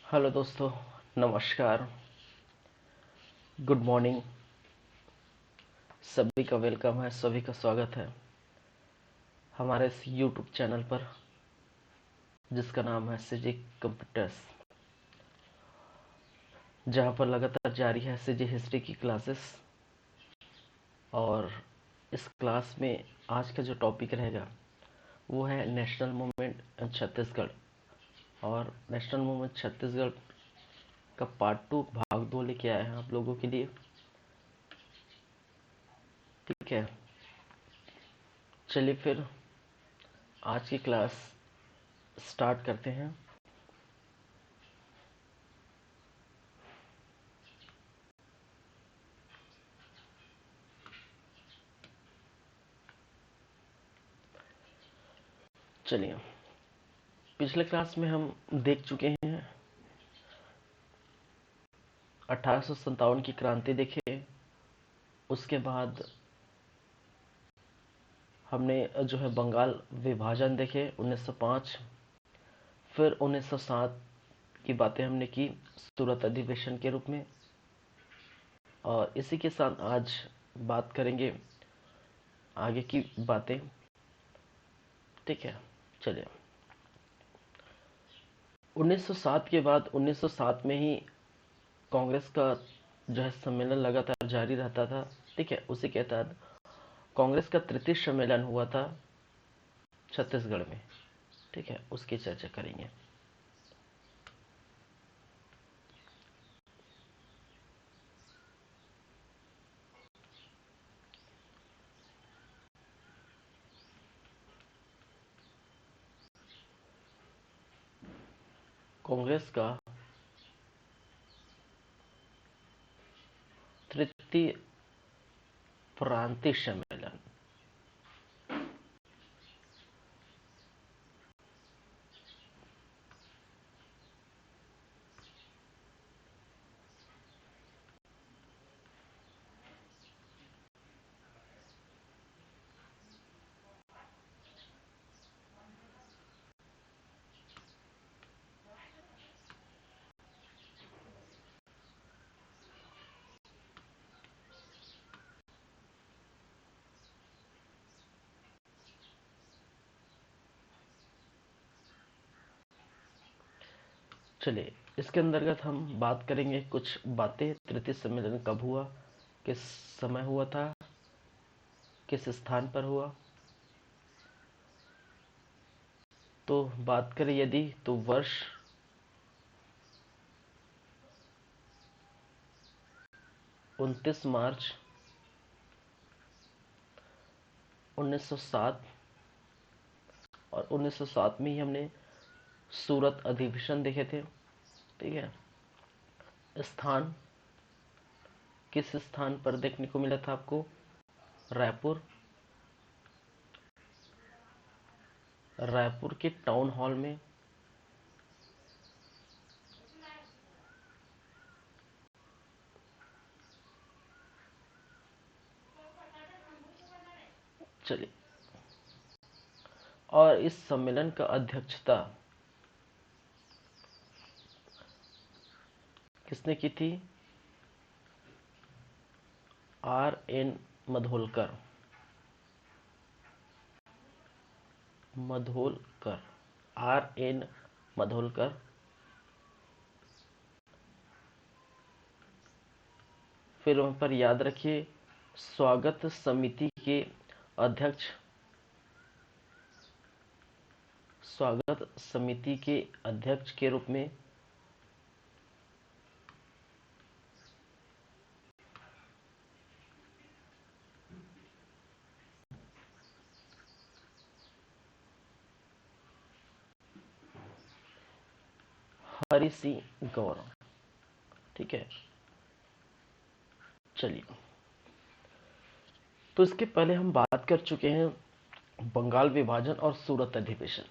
Hello दोस्तों, नमस्कार, good morning. सभी का वेलकम है, सभी का स्वागत है हमारे इस यूट्यूब चैनल पर जिसका नाम है सीजी कंप्यूटर्स, जहां पर लगातार जारी है सीजी हिस्ट्री की क्लासेस। और इस क्लास में आज का जो टॉपिक रहेगा वो है नेशनल मूवमेंट इन छत्तीसगढ़। और नेशनल मूवमेंट छत्तीसगढ़ का पार्ट 2 भाग 2 लेके आए हैं आप लोगों के लिए। ठीक है, चलिए फिर आज की क्लास स्टार्ट करते हैं। चलिए, पिछले क्लास में हम देख चुके हैं 1857 की क्रांति देखे। उसके बाद हमने जो है बंगाल विभाजन देखे 1905। फिर 1907 की बातें हमने की सूरत अधिवेशन के रूप में। और इसी के साथ आज बात करेंगे आगे की बातें। ठीक है, चलिए। 1907 के बाद 1907 में ही कांग्रेस का जो है सम्मेलन लगातार जारी रहता था। ठीक है, उसी के तहत कांग्रेस का तृतीय सम्मेलन हुआ था छत्तीसगढ़ में। ठीक है, उसकी चर्चा करेंगे। कांग्रेस का तृतीय प्रांतीय सम्मेलन। चलिए, इसके अंतर्गत हम बात करेंगे कुछ बातें। तृतीय सम्मेलन कब हुआ, किस समय हुआ था, किस स्थान पर हुआ। तो बात करें यदि, तो वर्ष 29 मार्च 1907। और 1907 में ही हमने सूरत अधिवेशन देखे थे। ठीक है, स्थान किस स्थान पर देखने को मिला था आपको? रायपुर। रायपुर के टाउन हॉल में। चलिए, और इस सम्मेलन का अध्यक्षता किसने की थी? R.N. मधोलकर। मधोलकर, R.N. मधोलकर। फिर वहां पर याद रखिए स्वागत समिति के अध्यक्ष, स्वागत समिति के अध्यक्ष के रूप में हरि सिंह गौर। ठीक है, चलिए। तो इसके पहले हम बात कर चुके हैं बंगाल विभाजन और सूरत अधिवेशन।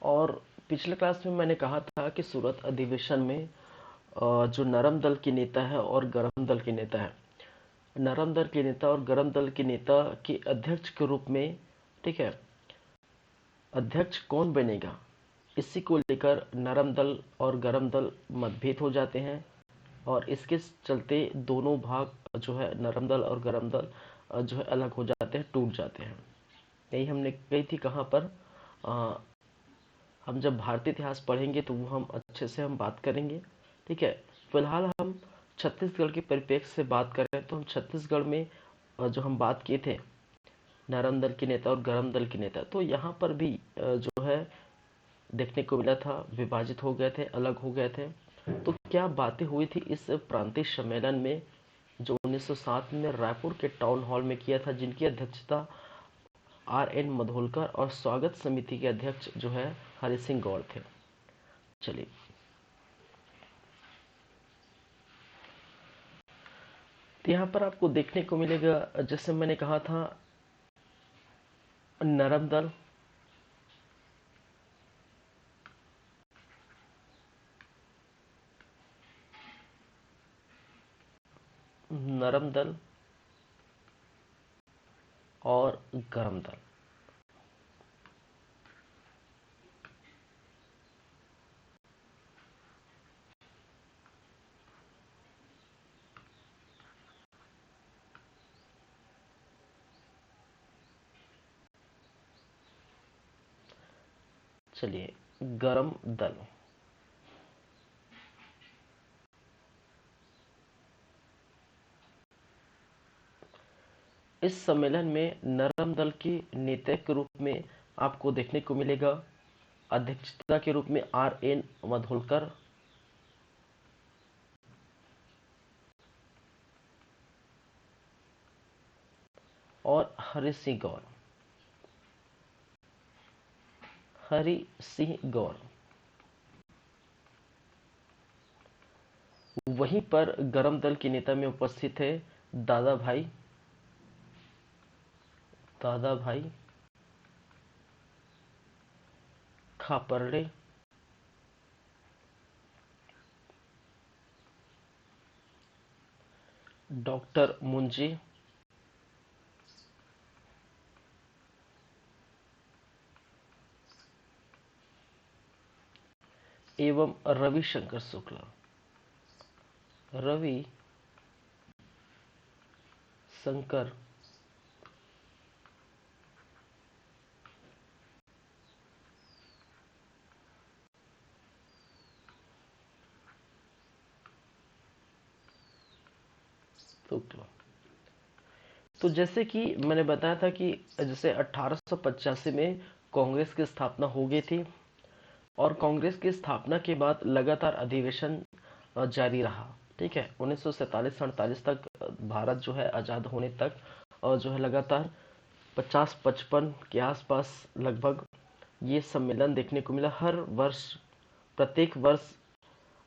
और पिछले क्लास में मैंने कहा था कि सूरत अधिवेशन में जो नरम दल के नेता है और गरम दल के नेता है, नरम दल के नेता और गरम दल के नेता के अध्यक्ष के रूप में, ठीक है, अध्यक्ष कौन बनेगा? इसी को लेकर नरम दल और गरम दल मतभेद हो जाते हैं और इसके चलते दोनों भाग जो है नरम दल और गरम दल जो है अलग हो जाते हैं, टूट जाते हैं। यही हमने कही थी कहाँ पर, अ, हम जब भारतीय इतिहास पढ़ेंगे तो वो हम अच्छे से हम बात करेंगे। ठीक है, फिलहाल हम छत्तीसगढ़ के परिप्रेक्ष्य से बात करें तो हम छत्तीसगढ़ में जो हम बात किए थे नरम दल के नेता और गरम दल के नेता, तो यहाँ पर भी जो है देखने को मिला था विभाजित हो गए थे, अलग हो गए थे। तो क्या बातें हुई थी इस प्रांतीय सम्मेलन में जो 1907 में रायपुर के टाउन हॉल में किया था, जिनकी अध्यक्षता RN मधोलकर और स्वागत समिति के अध्यक्ष जो है हरि सिंह गौड़ थे। चलिए, तो यहाँ पर आपको देखने को मिलेगा, जैसे मैंने कहा था, नरम दल, नरम दल और गरम दल। चलिए, गरम दल। इस सम्मेलन में नरम दल के नेता के रूप में आपको देखने को मिलेगा अध्यक्षता के रूप में RN मधोलकर और हरि सिंह गौर। हरि सिंह गौर। वहीं पर गरम दल के नेता में उपस्थित है दादा भाई खापर्डे, डॉक्टर मुंजे एवं रविशंकर शुक्ला। रवि शंकर शुक्ला। तो जैसे कि मैंने बताया था कि जैसे 1885 में कांग्रेस की स्थापना हो गई थी और कांग्रेस की स्थापना के बाद लगातार अधिवेशन जारी रहा। ठीक है, 1947-48 तक भारत जो है आज़ाद होने तक और जो है लगातार 50-55 के आसपास लगभग ये सम्मेलन देखने को मिला। हर वर्ष, प्रत्येक वर्ष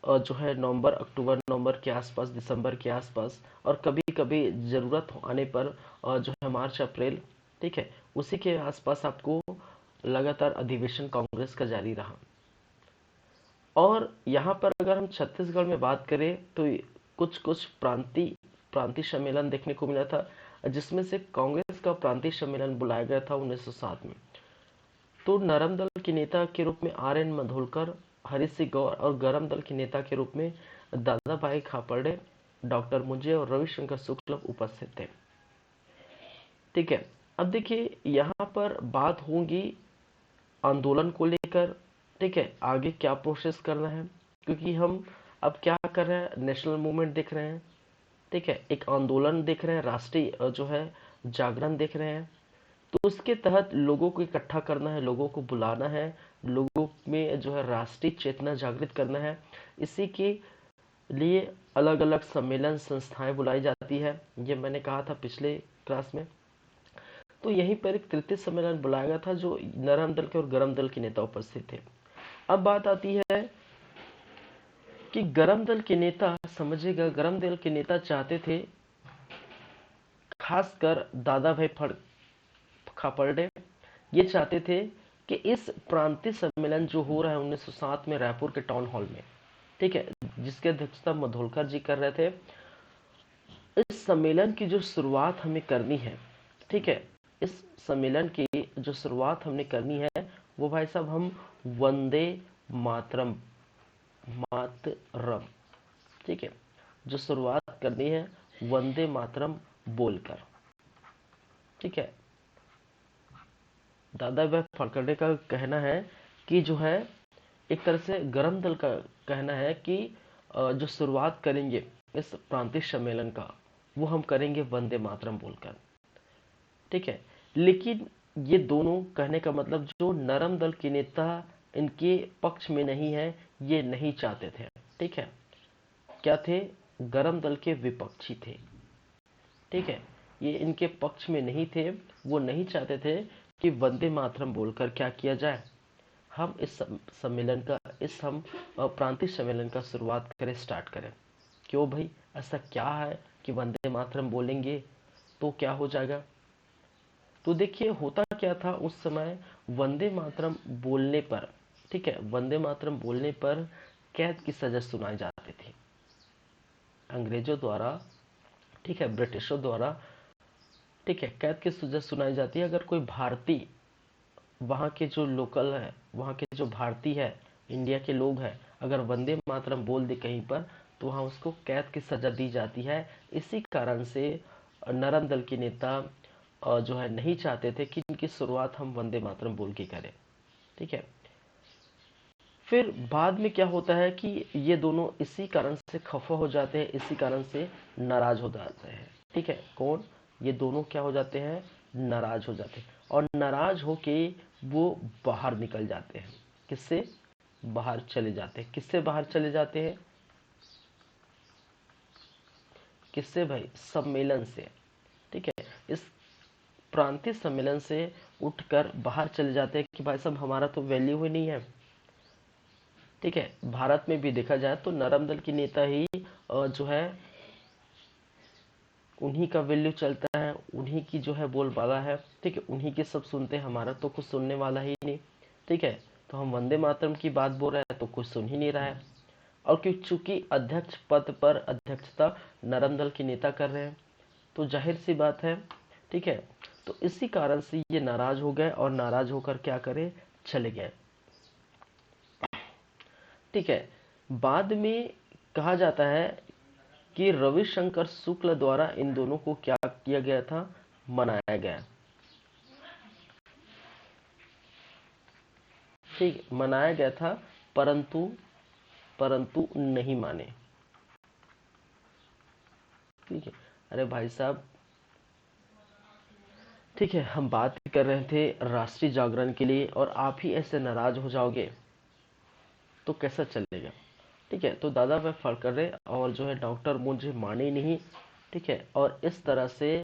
जो है नवंबर, अक्टूबर नवंबर के आसपास, दिसंबर के आसपास, और कभी कभी ज़रूरत आने पर जो है मार्च अप्रैल, ठीक है, उसी के आसपास आपको लगातार अधिवेशन कांग्रेस का जारी रहा। और यहाँ पर अगर हम छत्तीसगढ़ में बात करें तो कुछ कुछ प्रांतीय सम्मेलन देखने को मिला था, जिसमें से कांग्रेस का प्रांतीय सम्मेलन बुलाया गया था 1907 में। तो नरम दल के नेता के रूप में RN मधोलकर, हरि सिंह गौर, और गरम दल के नेता के रूप में दादा भाई खापर्डे, डॉक्टर मुंजे और रविशंकर शुक्ल उपस्थित थे। ठीक है, अब देखिए यहाँ पर बात होगी आंदोलन को लेकर। ठीक है, आगे क्या प्रोसेस करना है, क्योंकि हम अब क्या कर रहे हैं, नेशनल मूवमेंट देख रहे हैं। ठीक है, एक आंदोलन देख रहे हैं, राष्ट्रीय जो है जागरण देख रहे हैं। तो उसके तहत लोगों को इकट्ठा करना है, लोगों को बुलाना है, लोगों में जो है राष्ट्रीय चेतना जागृत करना है। इसी के लिए अलग अलग सम्मेलन संस्थाएं बुलाई जाती है, ये मैंने कहा था पिछले क्लास में। तो यहीं पर एक तृतीय सम्मेलन बुलाया गया था जो नरम दल के और गरम दल के नेता उपस्थित थे। अब बात आती है कि गरम दल के नेता, समझिएगा, गरम दल के नेता चाहते थे, खासकर दादा भाई खापर्डे, ये चाहते थे कि इस प्रांतीय सम्मेलन जो हो रहा है 1907 में रायपुर के टाउन हॉल में, ठीक है, जिसकी अध्यक्षता मधोलकर जी कर रहे थे, इस सम्मेलन की जो शुरुआत हमें करनी है, ठीक है, इस सम्मेलन की जो शुरुआत हमने करनी है वो भाई साहब हम वंदे मातरम, मातरम, ठीक है, जो शुरुआत करनी है वंदे मातरम बोलकर, ठीक है। दादा भाई फाल्के का कहना है कि जो है एक तरह से गरम दल का कहना है कि जो शुरुआत करेंगे इस प्रांतीय सम्मेलन का वो हम करेंगे वंदे मातरम बोलकर, ठीक है। लेकिन ये दोनों कहने का मतलब जो नरम दल के नेता इनके पक्ष में नहीं है, ये नहीं चाहते थे, ठीक है। क्या थे? गरम दल के विपक्षी थे, ठीक है। ये इनके पक्ष में नहीं थे, वो नहीं चाहते थे कि वंदे मातरम बोलकर क्या किया जाए, हम इस सम्मेलन का, इस हम प्रांतीय सम्मेलन का शुरुआत करें, स्टार्ट करें। क्यों भाई, ऐसा क्या है कि वंदे मातरम बोलेंगे तो क्या हो जाएगा? तो देखिए होता क्या था उस समय, वंदे मातरम बोलने पर, ठीक है, वंदे मातरम बोलने पर कैद की सजा सुनाई जाती थी अंग्रेजों द्वारा, ठीक है, ब्रिटिशों द्वारा, ठीक है, कैद की सजा सुनाई जाती है अगर कोई भारतीय, वहाँ के जो लोकल है, वहाँ के जो भारतीय है, इंडिया के लोग हैं, अगर वंदे मातरम बोल दे कहीं पर तो वहाँ उसको कैद की सजा दी जाती है। इसी कारण से नरम दल के नेता जो है नहीं चाहते थे कि इनकी शुरुआत हम वंदे मातरम बोल के करें, ठीक है। फिर बाद में क्या होता है कि ये दोनों इसी कारण से खफा हो जाते हैं, इसी कारण से नाराज हो जाते हैं, ठीक है। कौन? ये दोनों क्या हो जाते हैं? नाराज हो जाते हैं, और नाराज होके वो बाहर निकल जाते हैं। किससे बाहर चले जाते हैं? किससे बाहर चले जाते हैं? किससे भाई? सम्मेलन से, ठीक है। इस प्रांतीय सम्मेलन से उठकर बाहर चले जाते हैं कि भाई साहब हमारा तो वैल्यू ही नहीं है, ठीक है। भारत में भी देखा जाए तो नरम दल की नेता ही जो है उन्हीं का वैल्यू चलता है, उन्हीं की जो है बोलबाला है, ठीक है, उन्हीं के सब सुनते हैं, हमारा तो कुछ सुनने वाला ही नहीं, ठीक है। तो हम वंदे मातरम की बात बोल रहे हैं तो कुछ सुन ही नहीं रहा है। और क्यों? चूंकि अध्यक्ष पद पर अध्यक्षता नरम दल के नेता कर रहे हैं, तो जाहिर सी बात है, ठीक है। तो इसी कारण से ये नाराज हो गए और नाराज होकर क्या करे? चले गए, ठीक है। बाद में कहा जाता है कि रविशंकर शुक्ल द्वारा इन दोनों को क्या किया गया था? मनाया गया, ठीक, मनाया गया था, परंतु परंतु नहीं माने, ठीक है। अरे भाई साहब, ठीक है, हम बात कर रहे थे राष्ट्रीय जागरण के लिए और आप ही ऐसे नाराज हो जाओगे तो कैसा चलेगा, ठीक है। तो दादा भाई फाल्के और जो है डॉक्टर मुझे माने ही नहीं, ठीक है। और इस तरह से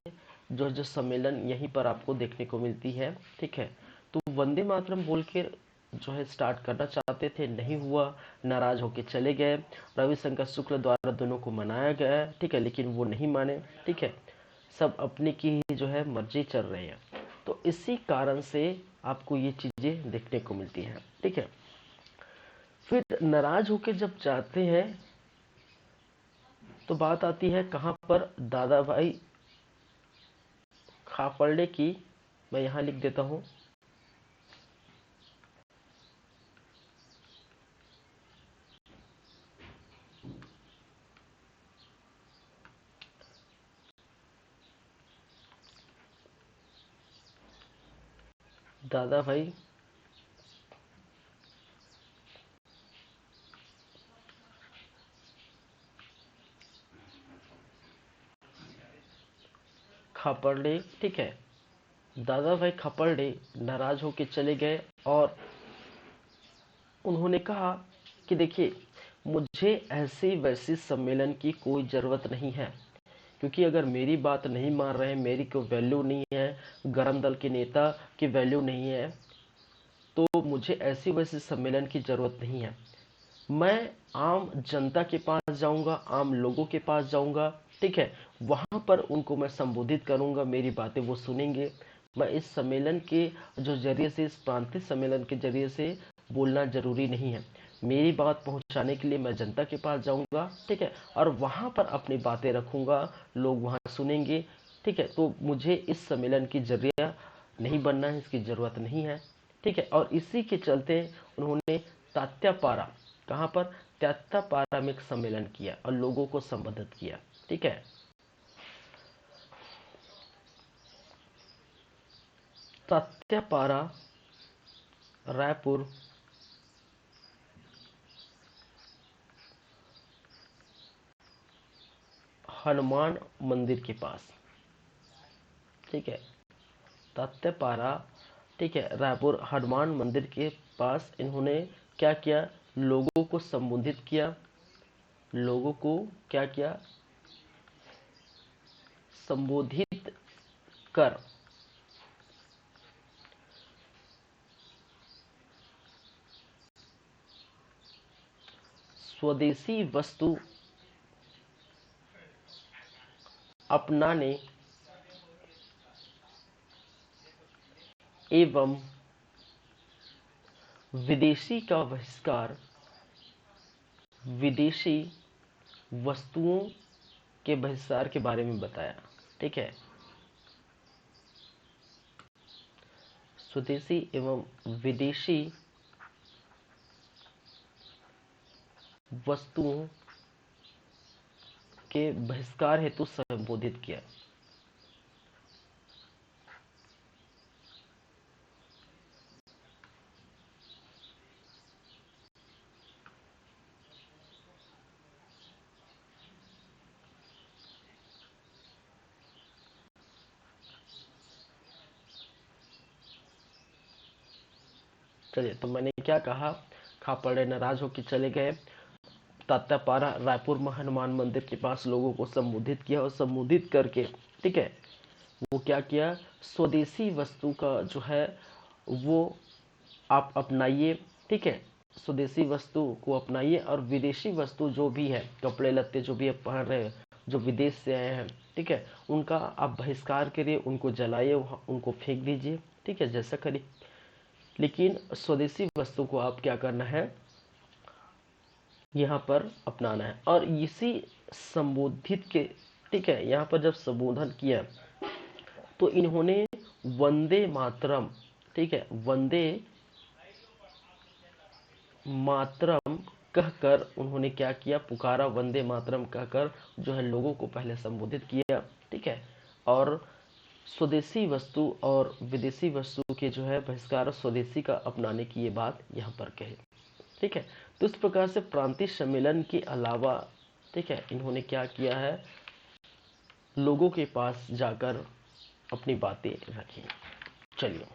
जो जो सम्मेलन यहीं पर आपको देखने को मिलती है, ठीक है। तो वंदे मातरम बोल के जो है स्टार्ट करना चाहते थे, नहीं हुआ, नाराज होके चले गए। रविशंकर शुक्ल द्वारा दोनों को मनाया गया, ठीक है, लेकिन वो नहीं माने, ठीक है। सब अपने की ही जो है मर्जी चल रही है। तो इसी कारण से आपको ये चीजें देखने को मिलती हैं, ठीक है। फिर नाराज होके जब जाते हैं तो बात आती है कहाँ पर? दादा भाई खापर्डे की। मैं यहाँ लिख देता हूँ, दादा भाई खापर्डे, ठीक है। दादा भाई खापर्डे नाराज होके चले गए और उन्होंने कहा कि देखिए मुझे ऐसे वैसे सम्मेलन की कोई ज़रूरत नहीं है, क्योंकि अगर मेरी बात नहीं मान रहे हैं, मेरी कोई वैल्यू नहीं है, गरम दल के नेता की वैल्यू नहीं है, तो मुझे ऐसी वैसे सम्मेलन की ज़रूरत नहीं है। मैं आम जनता के पास जाऊंगा, आम लोगों के पास जाऊंगा, ठीक है। वहां पर उनको मैं संबोधित करूंगा, मेरी बातें वो सुनेंगे। मैं इस सम्मेलन के जो जरिए से, इस प्रांतीय सम्मेलन के जरिए से बोलना जरूरी नहीं है। मेरी बात पहुंचाने के लिए मैं जनता के पास जाऊंगा, ठीक है, और वहां पर अपनी बातें रखूंगा, लोग वहां सुनेंगे, ठीक है। तो मुझे इस सम्मेलन की जरिया नहीं बनना है, इसकी जरूरत नहीं है, ठीक है। और इसी के चलते उन्होंने तात्यापारा, कहाँ पर, तात्यापारा में एक सम्मेलन किया और लोगों को संबोधित किया। ठीक है। तात्यापारा, रायपुर, हनुमान मंदिर के पास। ठीक है। तात्यापारा, ठीक है, रायपुर हनुमान मंदिर के पास इन्होंने क्या किया, लोगों को संबोधित किया। लोगों को क्या किया, संबोधित कर स्वदेशी वस्तु अपनाने एवं विदेशी का बहिष्कार, विदेशी वस्तुओं के बहिष्कार के बारे में बताया। ठीक है। स्वदेशी एवं विदेशी वस्तुओं के बहिष्कार हेतु संबोधित किया। चलिए, तो मैंने क्या कहा, खापड़े नाराज होकर चले गए। तात्यापारा रायपुर में हनुमान मंदिर के पास लोगों को संबोधित किया और संबोधित करके, ठीक है, वो क्या किया, स्वदेशी वस्तु का जो है वो आप अपनाइए। ठीक है। स्वदेशी वस्तु को अपनाइए और विदेशी वस्तु जो भी है, कपड़े लत्ते जो भी आप पहन रहे हैं, जो विदेश से आए हैं, ठीक है, उनका आप बहिष्कार करिए, उनको जलाइए, उनको फेंक दीजिए। ठीक है, जैसा करिए, लेकिन स्वदेशी वस्तु को आप क्या करना है, यहाँ पर अपनाना है। और इसी संबोधित के, ठीक है, यहाँ पर जब संबोधन किया तो इन्होंने वंदे मातरम, ठीक है, वंदे मातरम कहकर उन्होंने क्या किया, पुकारा, वंदे मातरम कहकर जो है लोगों को पहले संबोधित किया। ठीक है। और स्वदेशी वस्तु और विदेशी वस्तु के जो है बहिष्कार, स्वदेशी का अपनाने की ये बात यहाँ पर कही। ठीक है। तो इस प्रकार से प्रांतीय सम्मेलन के अलावा, ठीक है, इन्होंने क्या किया है, लोगों के पास जाकर अपनी बातें रखी। चलिए,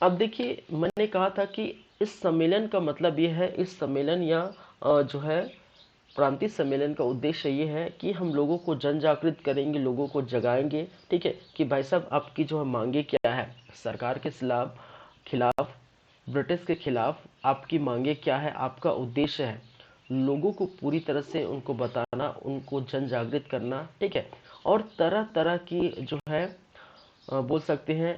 अब देखिए, मैंने कहा था कि इस सम्मेलन का मतलब ये है, इस सम्मेलन या जो है प्रांतीय सम्मेलन का उद्देश्य ये है कि हम लोगों को जन जागृत करेंगे, लोगों को जगाएंगे। ठीक है, कि भाई साहब आपकी जो है मांगे क्या है, सरकार के खिलाफ, ब्रिटिश के खिलाफ आपकी मांगे क्या है, आपका उद्देश्य है लोगों को पूरी तरह से उनको बताना, उनको जन जागृत करना। ठीक है। और तरह तरह की जो है बोल सकते हैं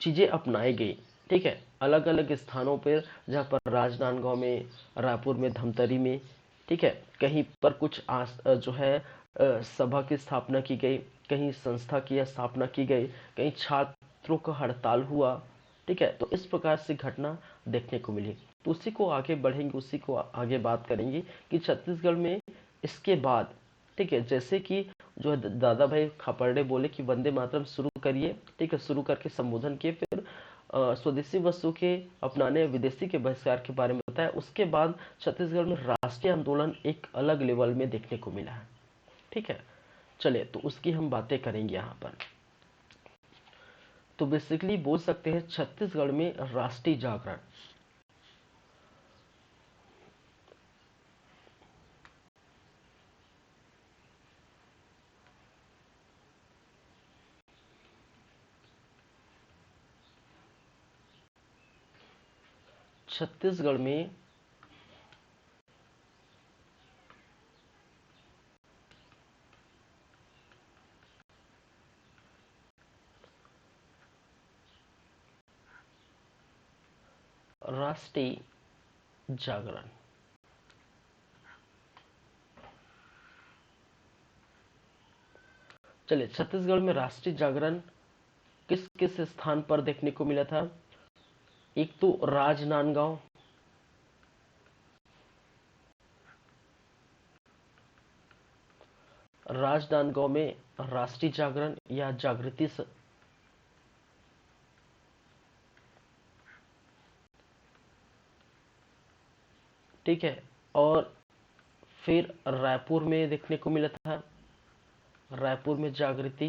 चीज़ें अपनाई गई। ठीक है, अलग अलग स्थानों पर, जहाँ पर राजनांदगांव में, रायपुर में, धमतरी में, ठीक है, कहीं पर कुछ जो है सभा की स्थापना की गई, कहीं संस्था की स्थापना की गई, कहीं छात्रों का हड़ताल हुआ। ठीक है, तो इस प्रकार से घटना देखने को मिली। तो उसी को आगे बढ़ेंगे, उसी को आगे बात करेंगे कि छत्तीसगढ़ में इसके बाद, ठीक है, जैसे कि जो है दादा भाई खापर्डे बोले कि वंदे मातरम शुरू करिए। ठीक है, शुरू करके संबोधन किए, फिर स्वदेशी वस्तु के अपनाने, विदेशी के बहिष्कार के बारे में बताया। उसके बाद छत्तीसगढ़ में राष्ट्रीय आंदोलन एक अलग लेवल में देखने को मिला है। ठीक है, चले तो उसकी हम बातें करेंगे यहाँ पर। तो बेसिकली बोल सकते हैं छत्तीसगढ़ में राष्ट्रीय जागरण, छत्तीसगढ़ में राष्ट्रीय जागरण, चलिए छत्तीसगढ़ में राष्ट्रीय जागरण किस किस स्थान पर देखने को मिला था? एक तो राजनांदगांव, राजनांदगांव में राष्ट्रीय जागरण या जागृति ठीक है। और फिर रायपुर में देखने को मिला था, रायपुर में जागृति।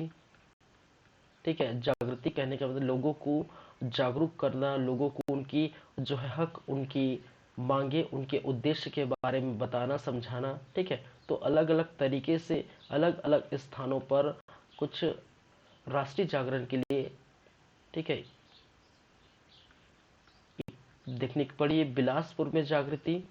ठीक है, जागृति कहने का मतलब लोगों को जागरूक करना, लोगों को उनकी जो है हक, उनकी मांगे, उनके उद्देश्य के बारे में बताना, समझाना। ठीक है, तो अलग अलग तरीके से अलग अलग स्थानों पर कुछ राष्ट्रीय जागरण के लिए, ठीक है, देखने की पड़ी। बिलासपुर में जागृति,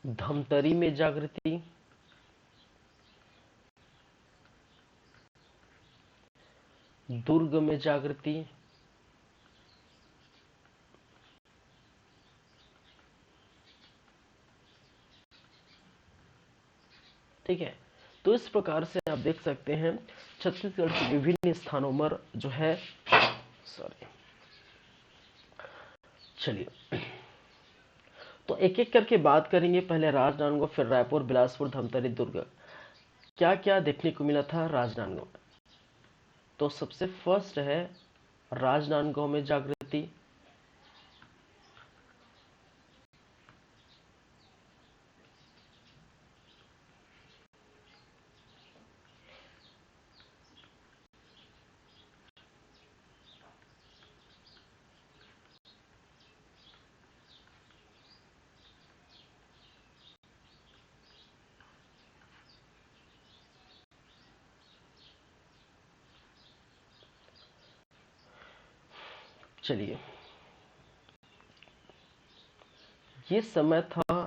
धमतरी में जागृति, दुर्ग में जागृति, ठीक है। तो इस प्रकार से आप देख सकते हैं छत्तीसगढ़ के विभिन्न स्थानों पर जो है, सॉरी, चलिए तो एक एक करके बात करेंगे। पहले राजनांदगांव, फिर रायपुर, बिलासपुर, धमतरी, दुर्ग। क्या क्या देखने को मिला था राजनांदगांव में? तो सबसे फर्स्ट है राजनांदगांव में जागृति। चलिए, ये समय था,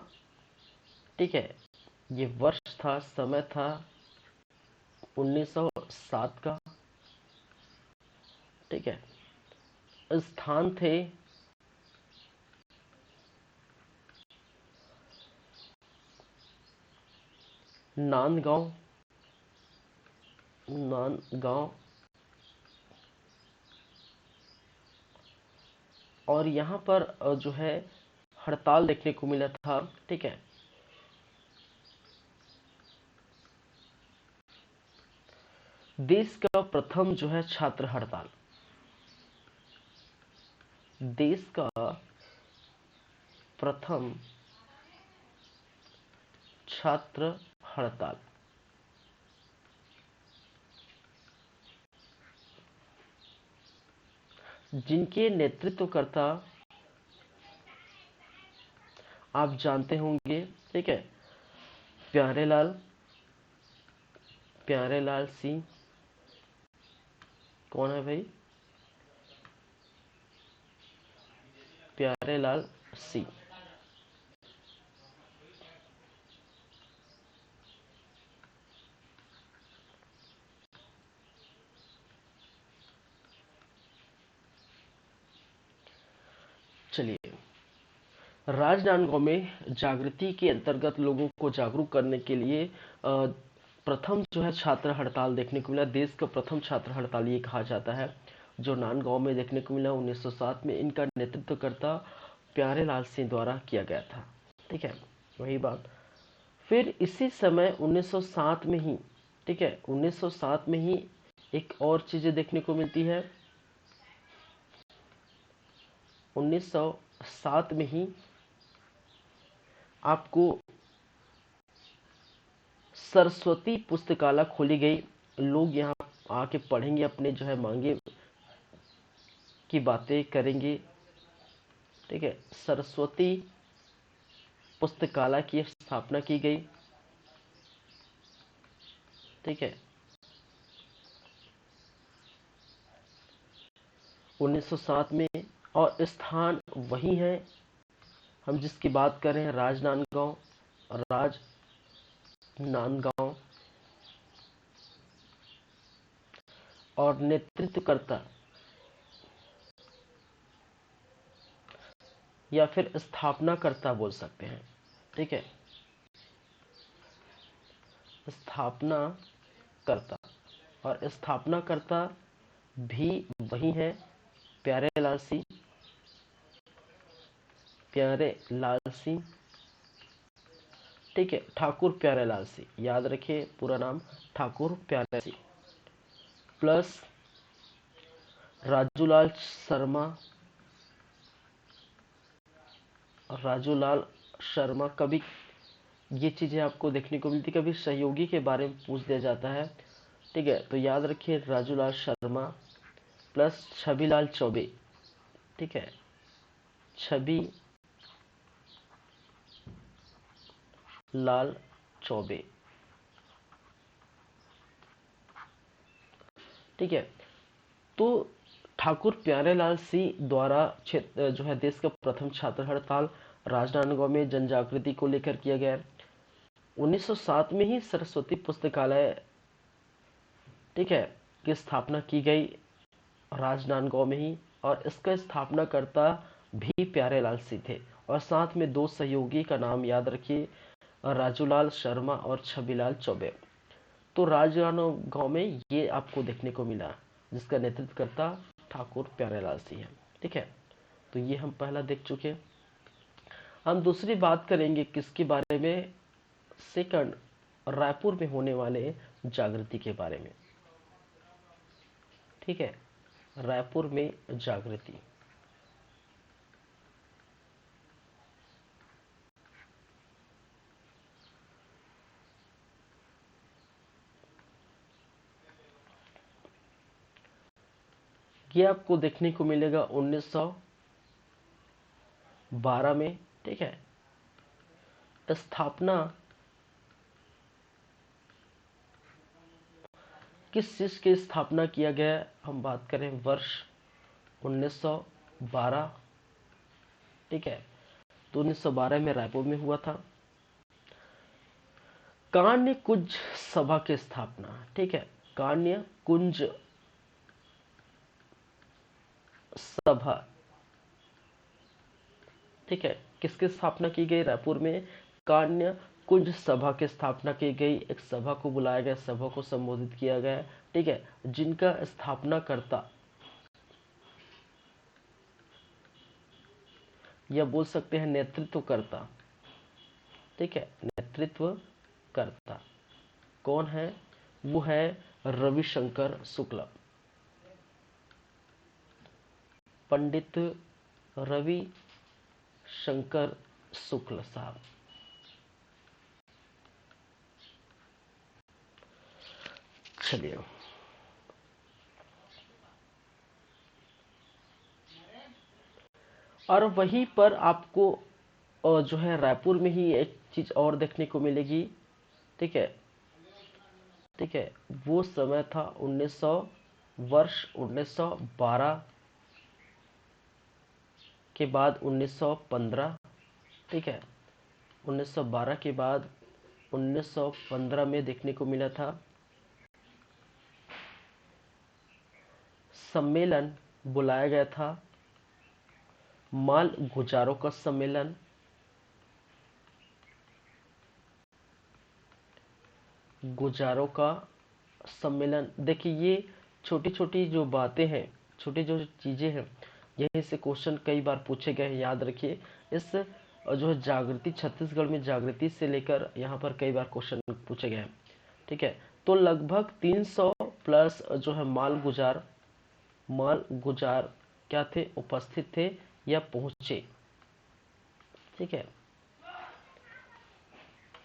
ठीक है, ये वर्ष था, समय था 1907 का। ठीक है, स्थान थे नांदगांव, नांदगांव, और यहाँ पर जो है हड़ताल देखने को मिला था। ठीक है, देश का प्रथम जो है छात्र हड़ताल, देश का प्रथम छात्र हड़ताल, जिनके नेतृत्वकर्ता आप जानते होंगे। ठीक है, प्यारेलाल, प्यारेलाल सिंह। कौन है भाई? प्यारेलाल सिंह। चलिए, राजनांदगांव में जागृति के अंतर्गत लोगों को जागरूक करने के लिए प्रथम जो है छात्र हड़ताल देखने को मिला। देश का प्रथम छात्र हड़ताल ये कहा जाता है, जो नांदगांव में देखने को मिला 1907 में। इनका नेतृत्वकर्ता प्यारेलाल सिंह द्वारा किया गया था। ठीक है, वही बात। फिर इसी समय 1907 में ही, ठीक है, 1907 में ही एक और चीजें देखने को मिलती है। 1907 में ही आपको सरस्वती पुस्तकालय खोली गई। लोग यहाँ आके पढ़ेंगे, अपने जो है मांगे की बातें करेंगे। ठीक है, सरस्वती पुस्तकालय की स्थापना की गई। ठीक है, 1907 में। और स्थान वही है हम जिसकी बात कर रहे हैं, राजनांदगांव, राजनांदगांव। और नेतृत्वकर्ता या फिर स्थापनाकर्ता बोल सकते हैं। ठीक है, स्थापना करता, और स्थापनाकर्ता भी वही है प्यारे लाल सिंह, प्यारे लाल सिंह। ठीक है, ठाकुर प्यारे लाल सिंह, याद रखिए पूरा नाम ठाकुर प्यारे सिंह, प्लस राजूलाल शर्मा। राजूलाल शर्मा, कभी ये चीजें आपको देखने को मिलती, कभी सहयोगी के बारे में पूछ दिया जाता है। ठीक है, तो याद रखिए राजूलाल शर्मा प्लस छबिलाल चौबे। ठीक है, छवि लाल चौबे। ठीक है, तो ठाकुर प्यारेलाल सिंह द्वारा जो है देश का प्रथम छात्र हड़ताल राजनांदगांव में जन जागृति को लेकर किया गया। 1907 में ही सरस्वती पुस्तकालय, ठीक है, की स्थापना की गई राजनांदगांव में ही, और इसका स्थापनाकर्ता भी प्यारेलाल सिंह थे, और साथ में दो सहयोगी का नाम याद रखिए, राजूलाल शर्मा और छबिलाल चौबे। तो राजनांदगांव में ये आपको देखने को मिला, जिसका नेतृत्व करता ठाकुर प्यारेलाल सिंह है। ठीक है, तो ये हम पहला देख चुके। हम दूसरी बात करेंगे किसके बारे में, सेकंड, रायपुर में होने वाले जागृति के बारे में। ठीक है, रायपुर में जागृति। ये आपको देखने को मिलेगा 1912 में। ठीक है, स्थापना किस चीज की स्थापना किया गया, हम बात करें वर्ष 1912। ठीक है, तो 1912 में रायपुर में हुआ था कान्य कुंज सभा की स्थापना। ठीक है, कान्य कुंज सभा। ठीक है, किसकी स्थापना की गई, रायपुर में कान्य कुंज सभा की स्थापना की गई। एक सभा को बुलाया गया, सभा को संबोधित किया गया। ठीक है, जिनका स्थापना करता या बोल सकते हैं नेतृत्व करता। ठीक है, नेतृत्व करता कौन है, वो है रविशंकर शुक्ल, पंडित रवि शंकर शुक्ल साहब। चलिए, और वहीं पर आपको जो है रायपुर में ही एक चीज और देखने को मिलेगी। ठीक है, ठीक है, वो समय था 1900, वर्ष 1912 के बाद 1915। ठीक है, 1912 के बाद 1915 में देखने को मिला था सम्मेलन बुलाया गया था, माल गुजारों का सम्मेलन। गुजारों का सम्मेलन, देखिए ये छोटी छोटी जो बातें हैं, छोटी जो चीजें हैं, यहीं से क्वेश्चन कई बार पूछे गए हैं, याद रखिए। इस जो है जागृति, छत्तीसगढ़ में जागृति से लेकर यहाँ पर कई बार क्वेश्चन पूछे गए हैं। ठीक है, तो लगभग 300 प्लस जो है माल गुजार क्या थे, उपस्थित थे या पहुंचे। ठीक है,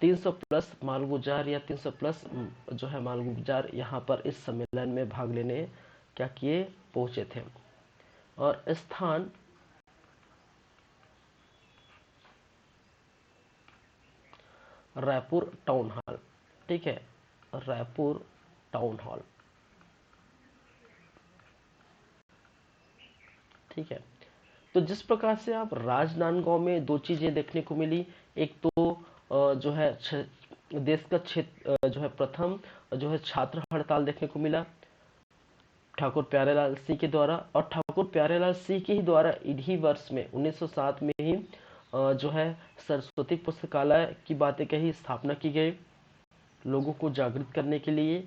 300 प्लस मालगुजार या 300 प्लस जो है मालगुजार यहाँ पर इस सम्मेलन में भाग लेने क्या किए, पहुंचे थे। और स्थान रायपुर टाउन हॉल। ठीक है, रायपुर टाउन हॉल। ठीक है, तो जिस प्रकार से आप राजनांदगांव में दो चीजें देखने को मिली, एक तो जो है देश का क्षेत्र जो है प्रथम जो है छात्र हड़ताल देखने को मिला, ठाकुर प्यारेलाल सिंह के द्वारा, और ठाकुर प्यारेलाल सिंह के ही द्वारा इन्हीं वर्ष में 1907 में ही जो है सरस्वती पुस्तकालय की बातें कही, स्थापना की गई लोगों को जागृत करने के लिए।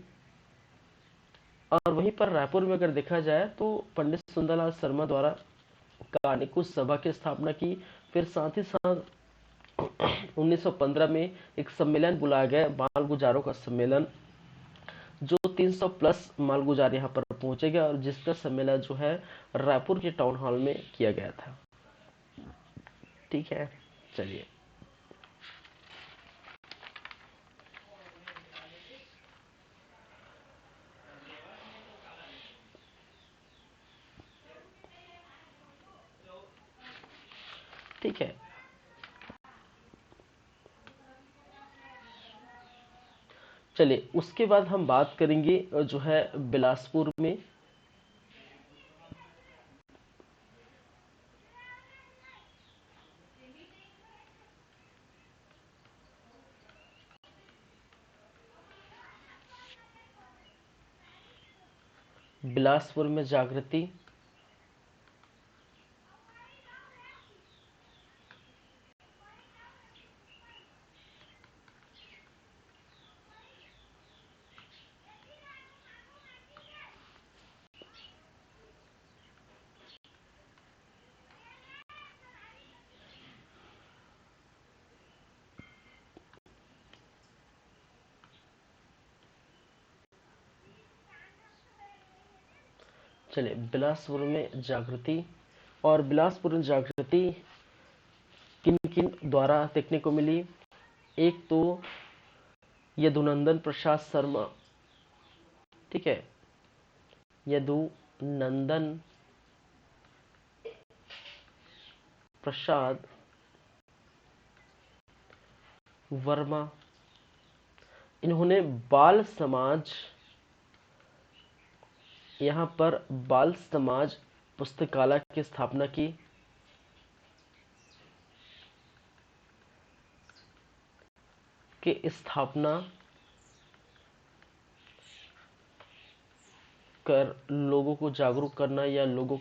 और वहीं पर रायपुर में अगर देखा जाए तो पंडित सुंदरलाल शर्मा द्वारा कानिकुल सभा की स्थापना की। फिर साथ ही साथ 1915 में एक सम्मेलन बुलाया गया, मालगुजारों का सम्मेलन, जो 300 प्लस मालगुजार यहाँ पर पहुंचेगा और जिसका सम्मेलन जो है रायपुर के टाउन हॉल में किया गया था। ठीक है, चलिए। ठीक है, चलिए उसके बाद हम बात करेंगे जो है बिलासपुर में। बिलासपुर में जागृति, चलिए बिलासपुर में जागृति, और बिलासपुर में जागृति किन किन द्वारा देखने को मिली? एक तो यदुनंदन प्रसाद शर्मा, ठीक है, यदुनंदन प्रसाद वर्मा, इन्होंने बाल समाज, यहाँ पर बाल समाज पुस्तकालय की स्थापना की। स्थापना कर लोगों को जागरूक करना या लोगों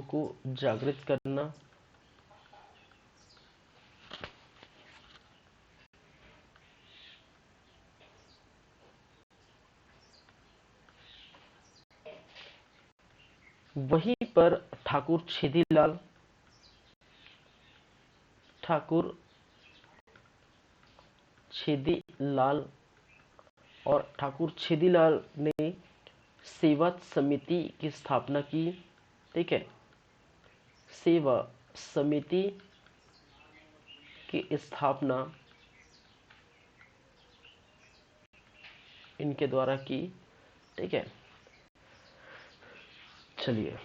को जागृत करना। वहीं पर ठाकुर छेदीलाल और ठाकुर छेदीलाल ने सेवा समिति की स्थापना की। ठीक है, सेवा समिति की स्थापना इनके द्वारा की। ठीक है, चलिए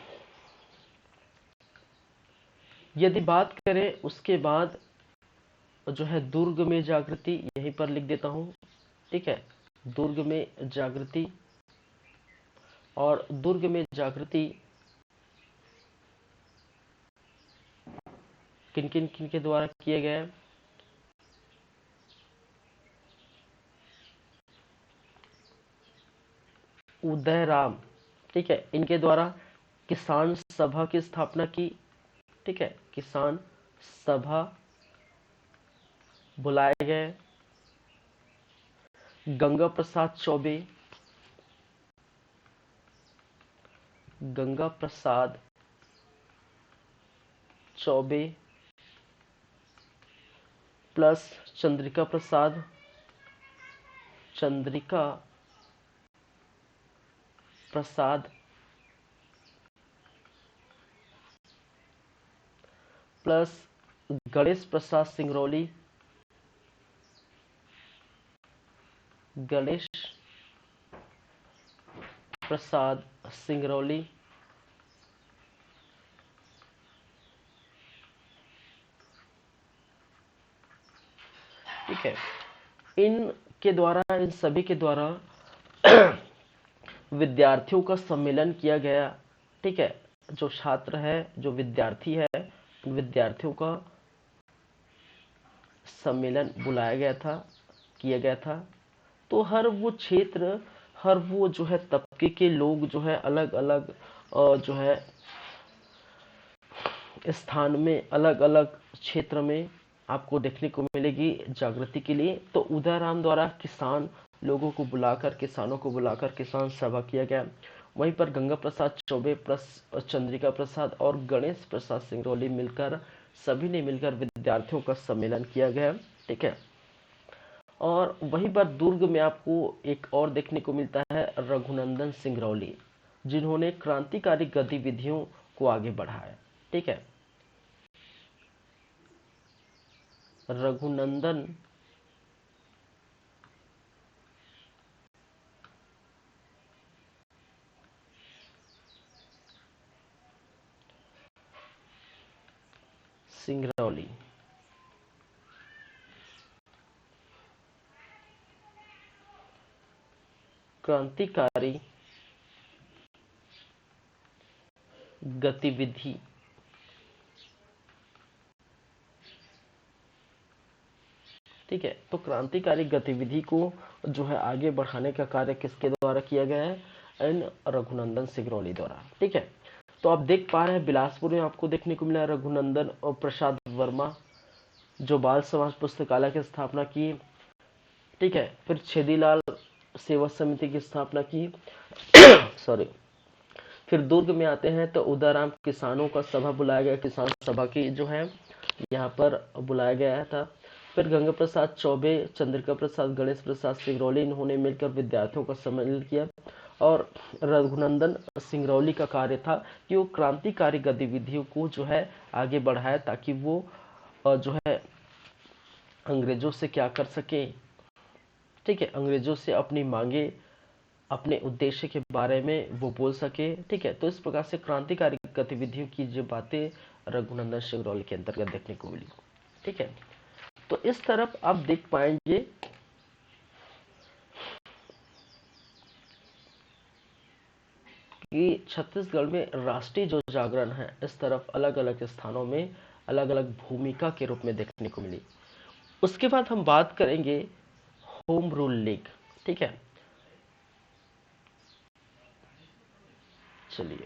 यदि बात करें उसके बाद जो है दुर्ग में जागृति, यहीं पर लिख देता हूं। ठीक है, दुर्ग में जागृति, और दुर्ग में जागृति किन किन किन के द्वारा किए गए? उदयराम, ठीक है, इनके द्वारा किसान सभा की स्थापना की। ठीक है, किसान सभा बुलाए गए। गंगा प्रसाद चौबे, गंगा प्रसाद चौबे प्लस चंद्रिका प्रसाद प्लस गणेश प्रसाद सिंगरौली, गणेश प्रसाद सिंगरौली, ठीक है, इनके द्वारा, इन सभी के द्वारा विद्यार्थियों का सम्मेलन किया गया। ठीक है, जो छात्र है, जो विद्यार्थी है, उन विद्यार्थियों का सम्मेलन बुलाया गया था, किया गया था। तो हर वो क्षेत्र, हर वो जो है तबके के लोग जो है अलग अलग जो है स्थान में, अलग अलग क्षेत्र में आपको देखने को मिलेगी जागृति के लिए। तो उदयराम द्वारा किसान लोगों को बुलाकर, किसानों को बुलाकर किसान सभा किया गया। वहीं पर गंगा प्रसाद चौबे प्लस चंद्रिका प्रसाद और गणेश प्रसाद सिंगरौली मिलकर, सभी ने मिलकर विद्यार्थियों का सम्मेलन किया गया। ठीक है। और वहीं पर दुर्ग में आपको एक और देखने को मिलता है रघुनंदन सिंगरौली, जिन्होंने क्रांतिकारी गतिविधियों को आगे बढ़ाया। ठीक है। रघुनंदन सिंगरौली क्रांतिकारी गतिविधि ठीक है। तो क्रांतिकारी गतिविधि को जो है आगे बढ़ाने का कार्य किसके द्वारा किया गया है? एन रघुनंदन सिंगरौली द्वारा। ठीक है। तो आप देख पा रहे हैं बिलासपुर में आपको देखने को मिला रघुनंदन और प्रसाद वर्मा, जो बाल समाज पुस्तकालय की स्थापना की। ठीक है। फिर छेदीलाल सेवा समिति की स्थापना की। सॉरी। फिर दुर्ग में आते हैं तो उदयराम किसानों का सभा बुलाया गया, किसान सभा की जो है यहाँ पर बुलाया गया था। फिर गंगा प्रसाद चौबे, चंद्रिका प्रसाद, गणेश प्रसाद सिंगरौली, इन्होंने मिलकर विद्यार्थियों का सम्मेलन किया। और रघुनंदन सिंगरौली का कार्य था कि वो क्रांतिकारी गतिविधियों को जो है आगे बढ़ाया, ताकि वो जो है अंग्रेजों से क्या कर सके। ठीक है। अंग्रेजों से अपनी मांगे, अपने उद्देश्य के बारे में वो बोल सके। ठीक है। तो इस प्रकार से क्रांतिकारी गतिविधियों की जो बातें रघुनंदन सिंगरौली के अंतर्गत देखने को मिली। ठीक है। तो इस तरफ आप देख पाएंगे कि छत्तीसगढ़ में राष्ट्रीय जो जागरण है, इस तरफ अलग अलग स्थानों में अलग अलग भूमिका के रूप में देखने को मिली। उसके बाद हम बात करेंगे होम रूल लीग। ठीक है। चलिए,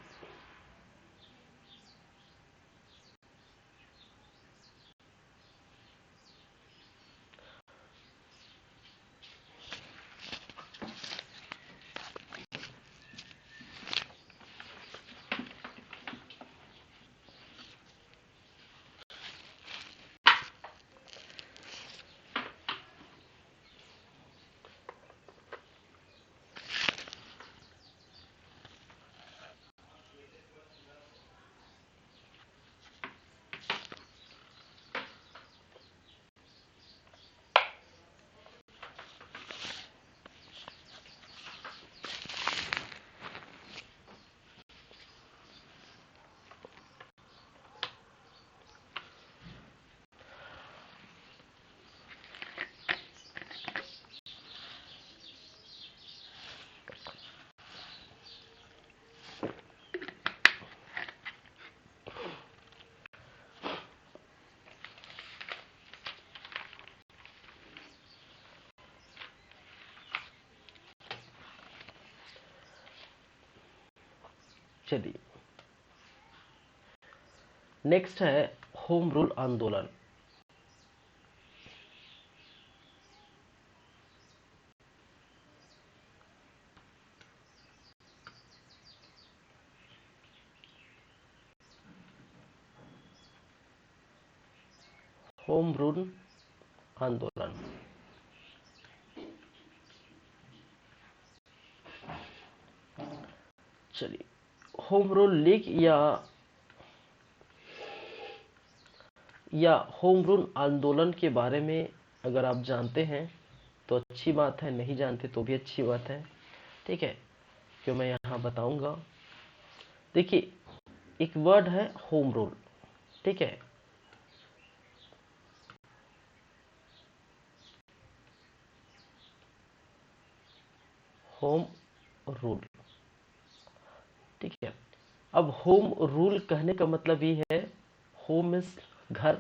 चलिए, नेक्स्ट है होम रूल आंदोलन। होम रूल आंदोलन। चलिए, होम रूल लीग या होम रूल आंदोलन के बारे में अगर आप जानते हैं तो अच्छी बात है, नहीं जानते तो भी अच्छी बात है। ठीक है। क्यों मैं यहाँ बताऊंगा। देखिए, एक वर्ड है होम रूल। ठीक है। Home rule. ठीक है। अब होम रूल कहने का मतलब ये है, होम इज घर।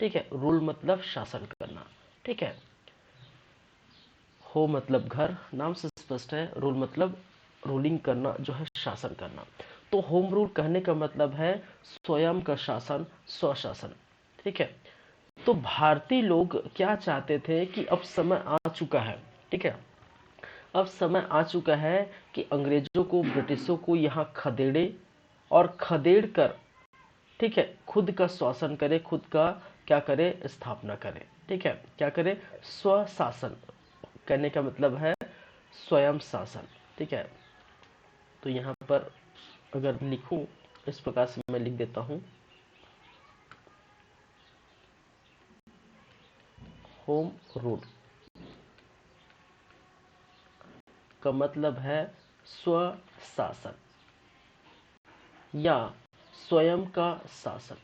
ठीक है। रूल मतलब शासन करना। ठीक है। हो मतलब घर, नाम से स्पष्ट है। रूल मतलब रूलिंग करना, जो है शासन करना। तो होम रूल कहने का मतलब है स्वयं का शासन, स्वशासन। ठीक है। तो भारतीय लोग क्या चाहते थे कि अब समय आ चुका है, ठीक है, अब समय आ चुका है कि अंग्रेजों को, ब्रिटिशों को यहाँ खदेड़े और खदेड़ कर, ठीक है, खुद का शासन करे, खुद का क्या करे, स्थापना करे। ठीक है, क्या करे, स्वशासन। कहने का मतलब है स्वयं शासन। ठीक है। तो यहाँ पर अगर लिखूं इस प्रकार से मैं लिख देता हूं, होम रूल का मतलब है स्वशासन या स्वयं का शासन।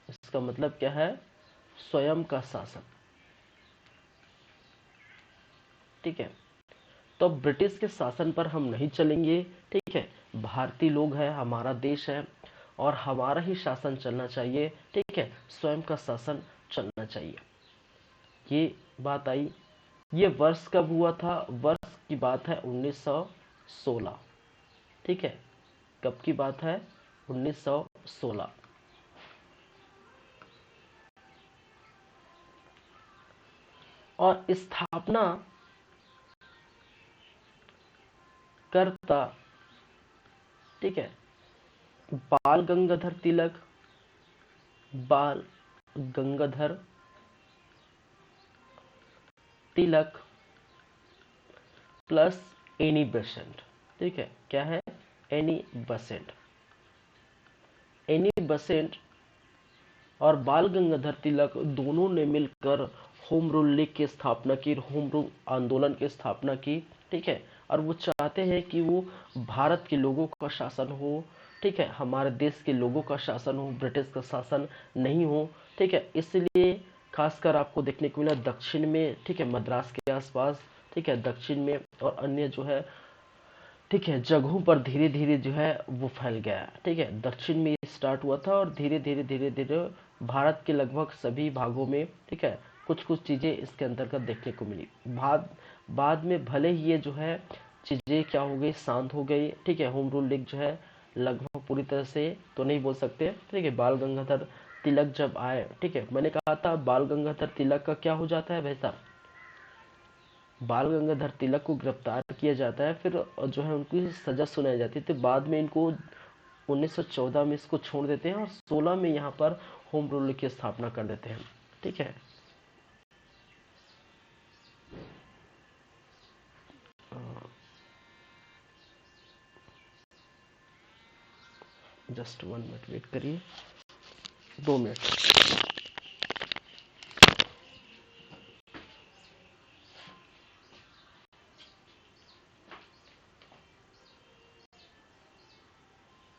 इसका मतलब क्या है, स्वयं का शासन। ठीक है। तो अब ब्रिटिश के शासन पर हम नहीं चलेंगे। ठीक है, भारतीय लोग हैं, हमारा देश है और हमारा ही शासन चलना चाहिए। ठीक है, स्वयं का शासन चलना चाहिए। ये बात आई। ये वर्ष कब हुआ था, वर्ष की बात है 1916। ठीक है, कब की बात है, 1916। और स्थापना करता, ठीक है, बाल गंगाधर तिलक, बाल Gangadhar Tilak plus Annie Besant. ठीक है, क्या है, एनी बेसेंट। एनी बेसेंट और बाल गंगाधर तिलक दोनों ने मिलकर होम रूल लीग की स्थापना की, होम रूल आंदोलन की स्थापना की। ठीक है, और वो चाहते हैं कि वो भारत के लोगों का शासन हो। ठीक है, हमारे देश के लोगों का शासन हो, ब्रिटिश का शासन नहीं हो। ठीक है, इसलिए खासकर आपको देखने को मिला दक्षिण में, ठीक है, मद्रास के आसपास, ठीक है, दक्षिण में और अन्य जो है, ठीक है, जगहों पर धीरे धीरे जो है वो फैल गया। ठीक है, दक्षिण में स्टार्ट हुआ था और धीरे धीरे धीरे धीरे भारत के लगभग सभी भागों में, ठीक है, कुछ कुछ चीज़ें इसके अंतर्गत देखने को मिली। बाद में भले ही ये जो है चीज़ें क्या हो गई, शांत हो गई। ठीक है, होम रूल लीग जो है लगभग पूरी तरह से तो नहीं बोल सकते। ठीक है, बाल गंगाधर तिलक जब आए, ठीक है, मैंने कहा था बाल गंगाधर तिलक का क्या हो जाता है भाई साहब, बाल गंगाधर तिलक को गिरफ्तार किया जाता है, फिर जो है उनकी सजा सुनाई जाती है। तो बाद में इनको 1914 में इसको छोड़ देते हैं और 16 में यहाँ पर होम रूल की स्थापना कर देते हैं। ठीक है, जस्ट 1 मिनट वेट करिए, 2 मिनट।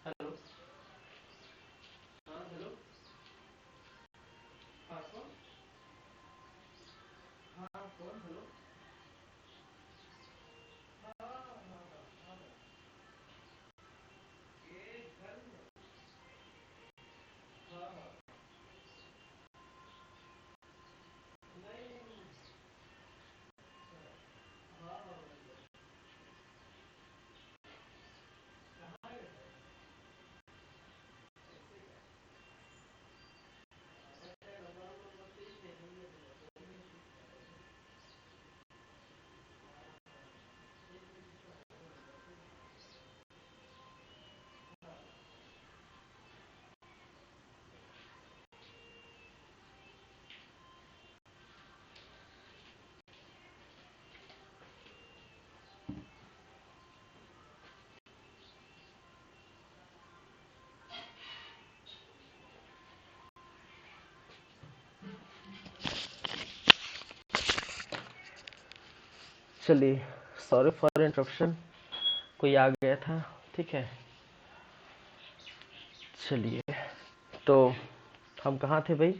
हेलो, हाँ हेलो, हाँ कौन, हाँ कौन, हेलो, हाँ हाँ हाँ हाँ हाँ, ये घर में, हाँ हाँ, नहीं नहीं नहीं, हाँ हाँ हाँ, कहाँ है, ऐसे क्या, बट रमजान को बस यही देखेंगे तो बस वही नहीं सीखता है। हाँ हाँ, एक मिनट तो है वो अंदर से, हाँ, चलिए, सॉरी फॉर इंटरप्शन, कोई आ गया था। ठीक है, चलिए, तो हम कहाँ थे भाई,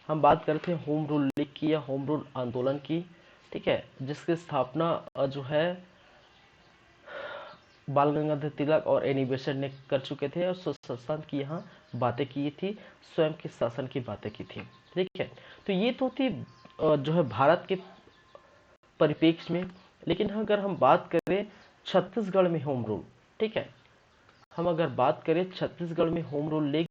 हम बात करते हैं होम रूल लीग की या होम रूल आंदोलन की। ठीक है, जिसकी स्थापना जो है बाल गंगाधर तिलक और एनी बेसेंट ने कर चुके थे और स्वशासन की यहाँ बातें की थी, स्वयं के शासन की बातें की थी। ठीक है, तो ये तो थी जो है भारत के परिप्रेक्ष्य में। लेकिन अगर हम बात करें छत्तीसगढ़ में होम रूल, ठीक है। हम अगर बात करें छत्तीसगढ़ में होम रूल लीग,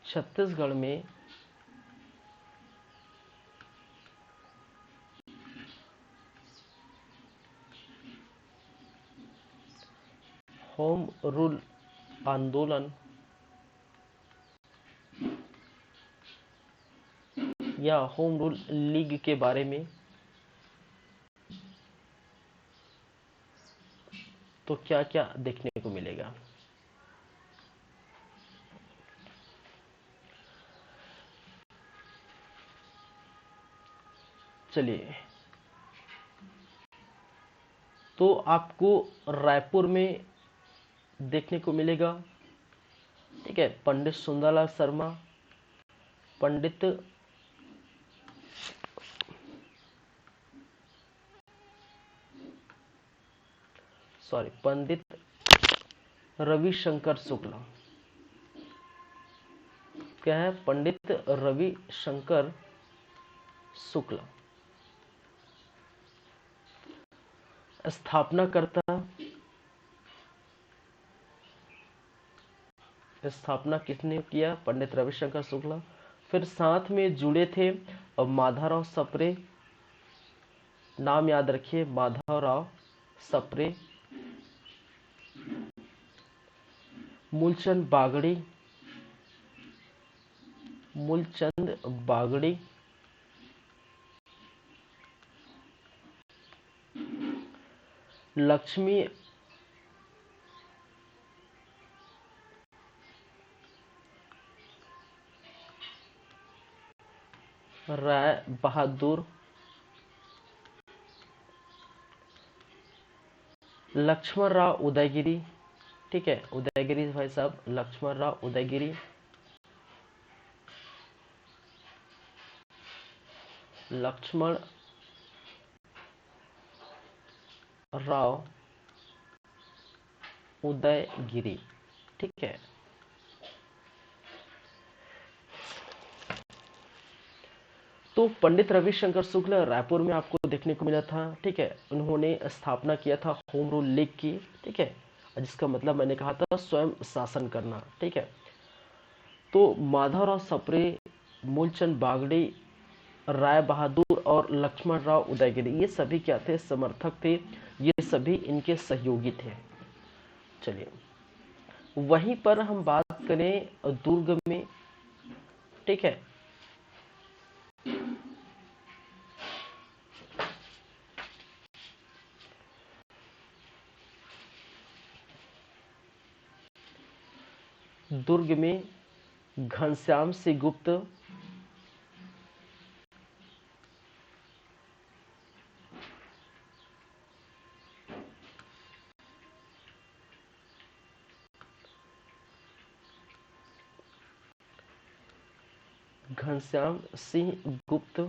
छत्तीसगढ़ में होम रूल आंदोलन या होम रूल लीग के बारे में तो क्या क्या देखने को मिलेगा। चलिए, तो आपको रायपुर में देखने को मिलेगा, ठीक है, पंडित सुंदरलाल शर्मा, पंडित पंडित रविशंकर शुक्ला, क्या है, पंडित रविशंकर शुक्ला स्थापना किसने किया, पंडित रविशंकर शुक्ला। फिर साथ में जुड़े थे माधवराव सप्रे, नाम याद रखिए, माधवराव सप्रे, मूलचंद बागड़ी, लक्ष्मी राय बहादुर, लक्ष्मण राव उदयगिरी, ठीक है, उदयगिरी भाई साहब, लक्ष्मण राव उदयगिरी, लक्ष्मण राव उदयगिरी, ठीक है। तो पंडित रविशंकर शुक्ल रायपुर में आपको देखने को मिला था, ठीक है। उन्होंने स्थापना किया था होम रूल लीग की, ठीक है, जिसका मतलब मैंने कहा था स्वयं शासन करना, ठीक है। तो माधवराव सप्रे, मूलचंद बागड़ी, राय बहादुर और लक्ष्मण राव उदयगिरी, ये सभी क्या थे, समर्थक थे, ये सभी इनके सहयोगी थे। चलिए, वहीं पर हम बात करें दुर्ग में, ठीक है, दुर्ग में घनश्याम सिंह गुप्त, घनश्याम सिंह गुप्त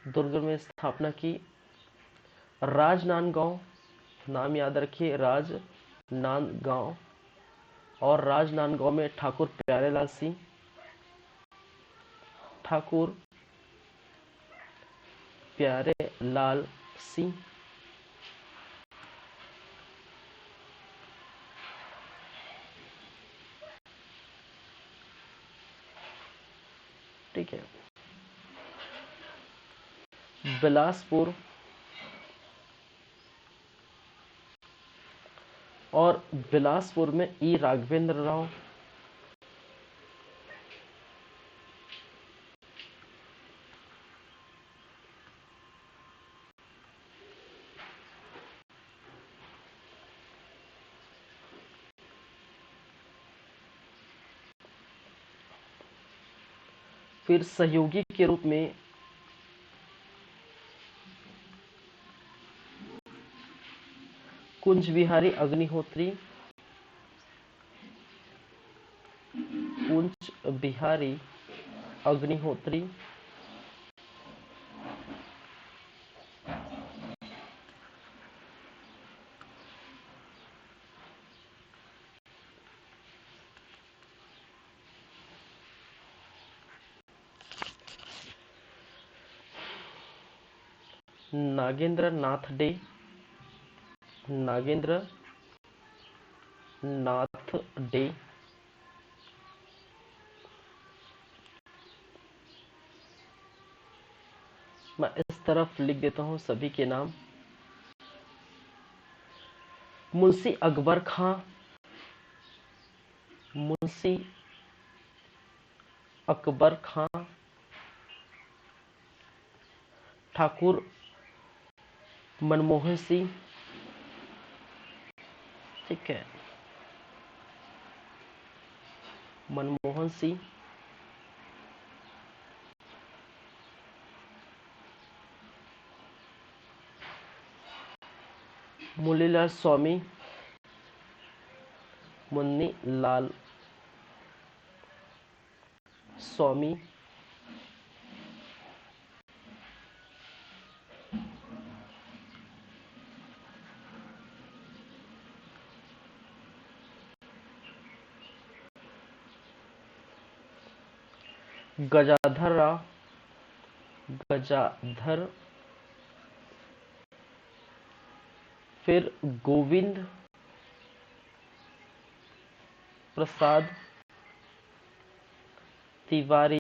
दुर्ग में स्थापना की। राजनांदगांव, नाम याद रखिए, राजनांदगांव, और राजनांदगांव में ठाकुर प्यारेलाल सिंह, ठाकुर प्यारेलाल सिंह, ठीक है। बिलासपुर और बिलासपुर में ई राघवेंद्र राव, फिर सहयोगी के रूप में कुंज बिहारी अग्निहोत्री, कुंज बिहारी अग्निहोत्री, नागेंद्र नाथ डे, नागेंद्र नाथ डे, मैं इस तरफ लिख देता हूं सभी के नाम। मुंशी अकबर खां, मुंशी अकबर खां, ठाकुर मनमोहन सिंह, ठीक है, मनमोहन सिंह, मुन्नीलाल स्वामी, मुन्नीलाल स्वामी, गजाधर राव, गजाधर, फिर गोविंद प्रसाद तिवारी,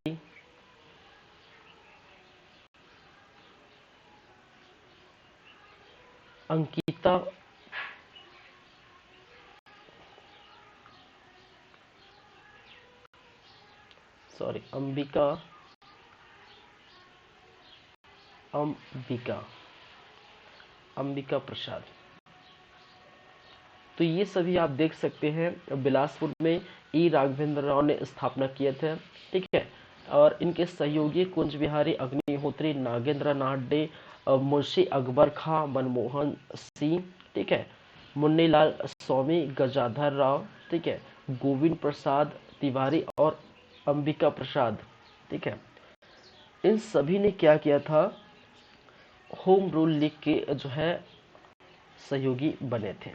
अंकिता अंबिका, अंबिका, अंबिका प्रसाद। तो ये सभी आप देख सकते हैं बिलासपुर में ई राघवेंद्र राव ने स्थापना किए थे, ठीक है। और इनके सहयोगी कुंज बिहारी अग्निहोत्री, नागेंद्र नाथ डे, मुंशी अकबर खां, मनमोहन सिंह, ठीक है, मुन्नीलाल स्वामी, गजाधर राव, ठीक है, गोविंद प्रसाद तिवारी और अंबिका प्रसाद, ठीक है। इन सभी ने क्या किया था, होम रूल लीग के जो है सहयोगी बने थे।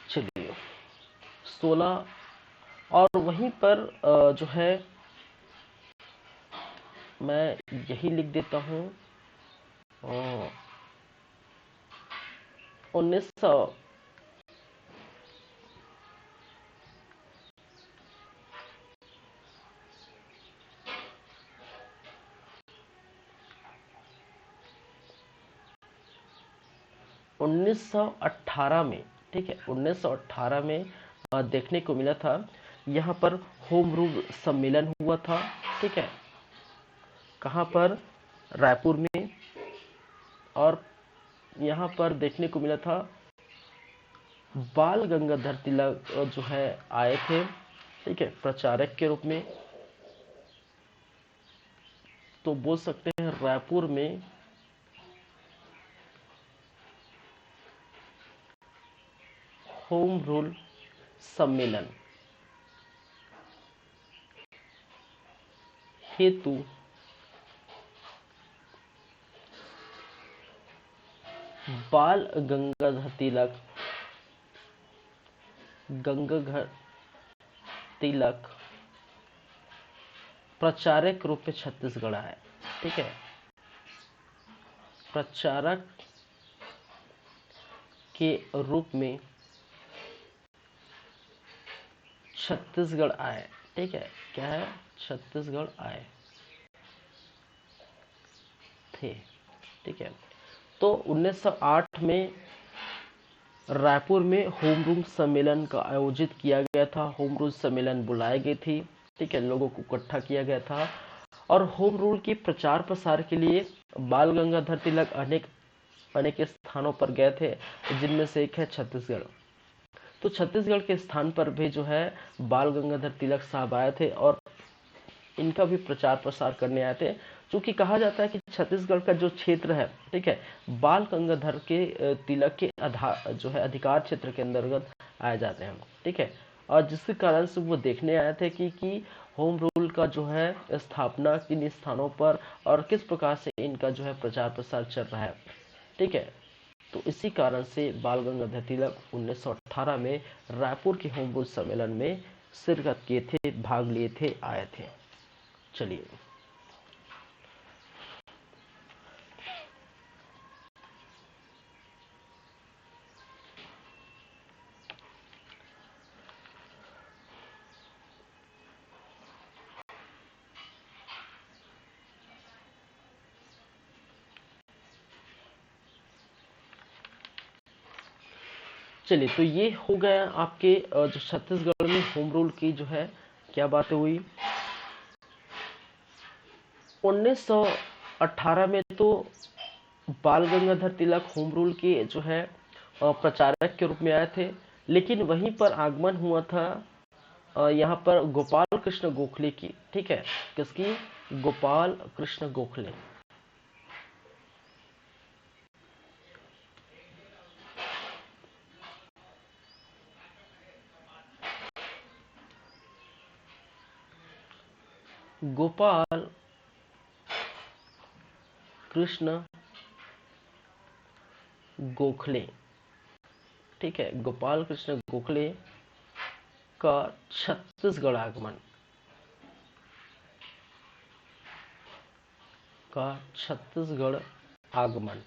चलिए 16, और वहीं पर जो है मैं यही लिख देता हूँ 1900 1918 में, ठीक है, 1918 में देखने को मिला था, यहाँ पर होम रूल सम्मेलन हुआ था, ठीक है, कहाँ पर, रायपुर में। और यहाँ पर देखने को मिला था बाल गंगाधर तिलक जो है आए थे, ठीक है, प्रचारक के रूप में। तो बोल सकते हैं रायपुर में होम रूल सम्मेलन हेतु बाल गंगाधर तिलक, गंगाधर तिलक प्रचारक रूप में छत्तीसगढ़ आए, ठीक है, प्रचारक के रूप में छत्तीसगढ़ आए, ठीक है, क्या है, छत्तीसगढ़ आए थे, ठीक है। तो 1908 में रायपुर में होम रूल सम्मेलन का आयोजित किया गया था, होम रूल सम्मेलन बुलाई गई थी, ठीक है, लोगों को इकट्ठा किया गया था। और होम रूल के प्रचार प्रसार के लिए बाल गंगाधर तिलक अनेक अनेक स्थानों पर गए थे, जिनमें से एक है छत्तीसगढ़। तो छत्तीसगढ़ के स्थान पर भी जो है बाल गंगाधर तिलक साहब आए थे और इनका भी प्रचार प्रसार करने आए थे। चूंकि कहा जाता है कि छत्तीसगढ़ का जो क्षेत्र है, ठीक है, बाल गंगाधर के तिलक के आधार जो है अधिकार क्षेत्र के अंतर्गत आए जाते हैं, ठीक है। और जिसके कारण से वो देखने आए थे कि होम रूल का जो है स्थापना किन स्थानों पर और किस प्रकार से इनका जो है प्रचार प्रसार चल रहा है, ठीक है। तो इसी कारण से बाल गंगाधर तिलक 1918 में रायपुर के होम रूल सम्मेलन में शिरकत किए थे, भाग लिए थे, आए थे। चलिए, चलिए, तो ये हो गया आपके जो छत्तीसगढ़ में होम रूल की जो है क्या बातें हुई। 1918 में तो बाल गंगाधर तिलक होम रूल के जो है प्रचारक के रूप में आए थे, लेकिन वहीं पर आगमन हुआ था यहाँ पर गोपाल कृष्ण गोखले की, ठीक है। किसकी? गोपाल कृष्ण गोखले। गोपाल कृष्ण गोखले, ठीक है, गोपाल कृष्ण गोखले का छत्तीसगढ़ आगमन, का छत्तीसगढ़ आगमन।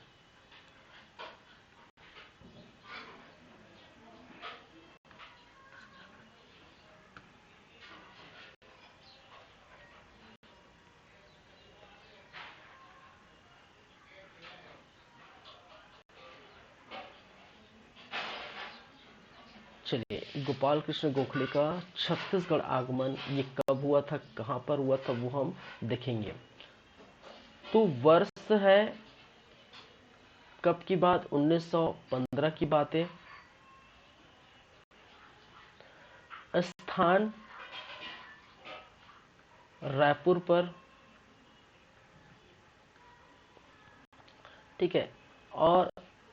चलिए, गोपाल कृष्ण गोखले का छत्तीसगढ़ आगमन ये कब हुआ था, कहां पर हुआ था, वो हम देखेंगे। तो वर्ष है कब की बात? 1915 की बात है। स्थान रायपुर पर, ठीक है। और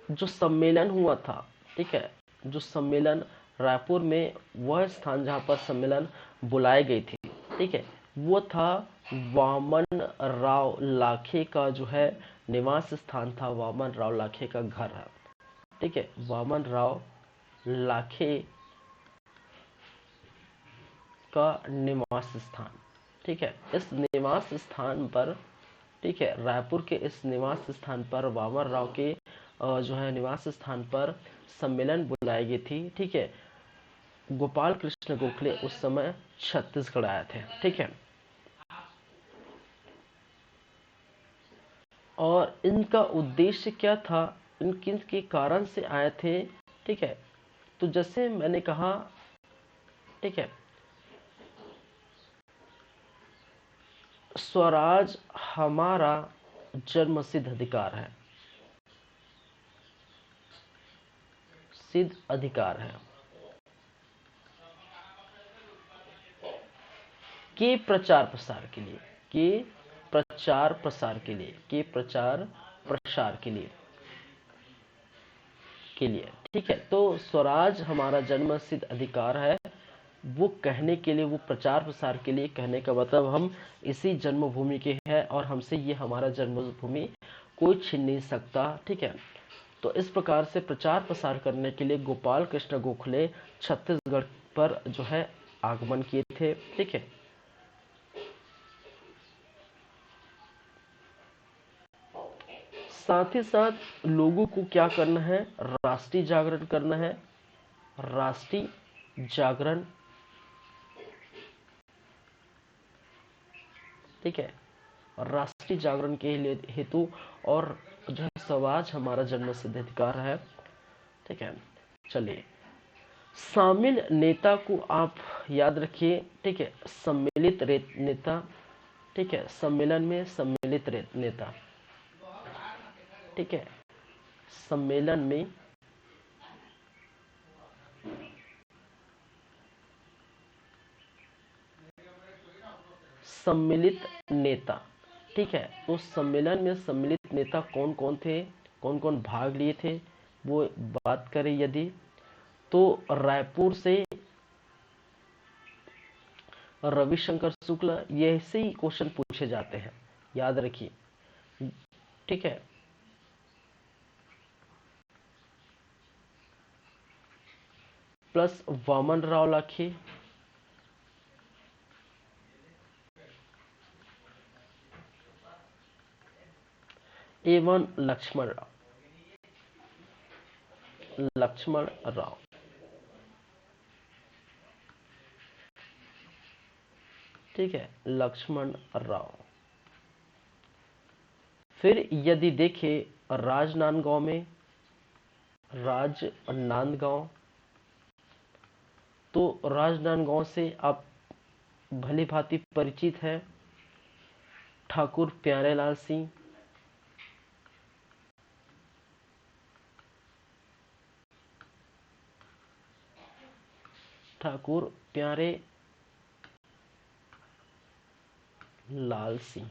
जो सम्मेलन हुआ था, ठीक है, जो सम्मेलन रायपुर में, वह स्थान जहां पर सम्मेलन बुलाई गई थी, ठीक है, वो था वामन राव लाखे का जो है निवास स्थान था। वामन राव लाखे का घर है, ठीक है, वामन राव लाखे का निवास स्थान, ठीक है। इस निवास स्थान पर, ठीक है, रायपुर के इस निवास स्थान पर वामन राव के जो है निवास स्थान पर सम्मेलन बुलाई गई थी, ठीक है। गोपाल कृष्ण गोखले उस समय छत्तीसगढ़ आए थे, ठीक है। और इनका उद्देश्य क्या था, इन किन के कारण से आए थे, ठीक है। तो जैसे मैंने कहा, ठीक है, स्वराज हमारा जन्मसिद्ध अधिकार है, सिद्ध अधिकार है, के प्रचार प्रसार के लिए, के प्रचार प्रसार के लिए, के प्रचार प्रसार के लिए, ठीक है। तो स्वराज हमारा जन्म सिद्ध अधिकार है, वो कहने के लिए, वो प्रचार प्रसार के लिए कहने का मतलब हम इसी जन्मभूमि के हैं और हमसे ये हमारा जन्मभूमि कोई छीन नहीं सकता, ठीक है। तो इस प्रकार से प्रचार प्रसार करने के लिए गोपाल कृष्ण गोखले छत्तीसगढ़ पर जो है आगमन किए थे, ठीक है। साथ ही साथ लोगों को क्या करना है? राष्ट्रीय जागरण करना है, राष्ट्रीय जागरण, ठीक है, राष्ट्रीय जागरण के लिए हेतु, और जो है स्वराज हमारा जन्म सिद्ध अधिकार है, ठीक है। चलिए, शामिल नेता को आप याद रखिए, ठीक है, सम्मिलित नेता, ठीक है, सम्मेलन में सम्मिलित नेता, ठीक है, सम्मेलन में सम्मिलित नेता, ठीक है, तो सम्मेलन में सम्मिलित नेता कौन कौन थे, कौन कौन भाग लिए थे, वो बात करें यदि, तो रायपुर से रविशंकर शुक्ल, ये ऐसे ही क्वेश्चन पूछे जाते हैं, याद रखिए। ठीक है, प्लस वामन राव लाखे, एवं लक्ष्मण राव। ठीक है, लक्ष्मण राव। फिर यदि देखें राजनांदगांव में, राजनांदगांव, तो राजनांदगांव से आप भली भांति परिचित है, ठाकुर प्यारेलाल सिंह। ठाकुर प्यारे लाल सिंह।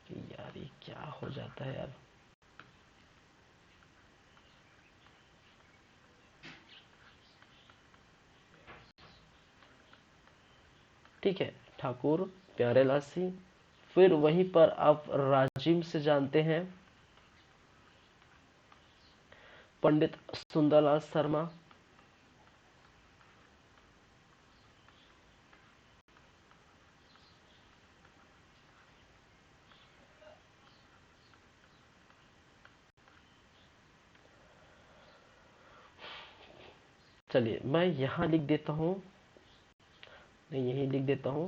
यार ये क्या हो जाता है यार। ठीक है, ठाकुर प्यारेलाल सिंह। फिर वहीं पर आप राजिम से जानते हैं पंडित सुंदरलाल शर्मा। चलिए मैं यहां लिख देता हूं, नहीं यही लिख देता हूं,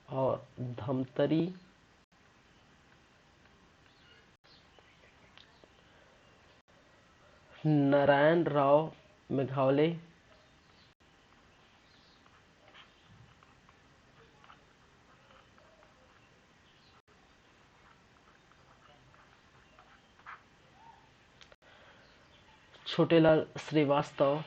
और धमतरी नारायण राव मेघावले। छोटेलाल श्रीवास्तव।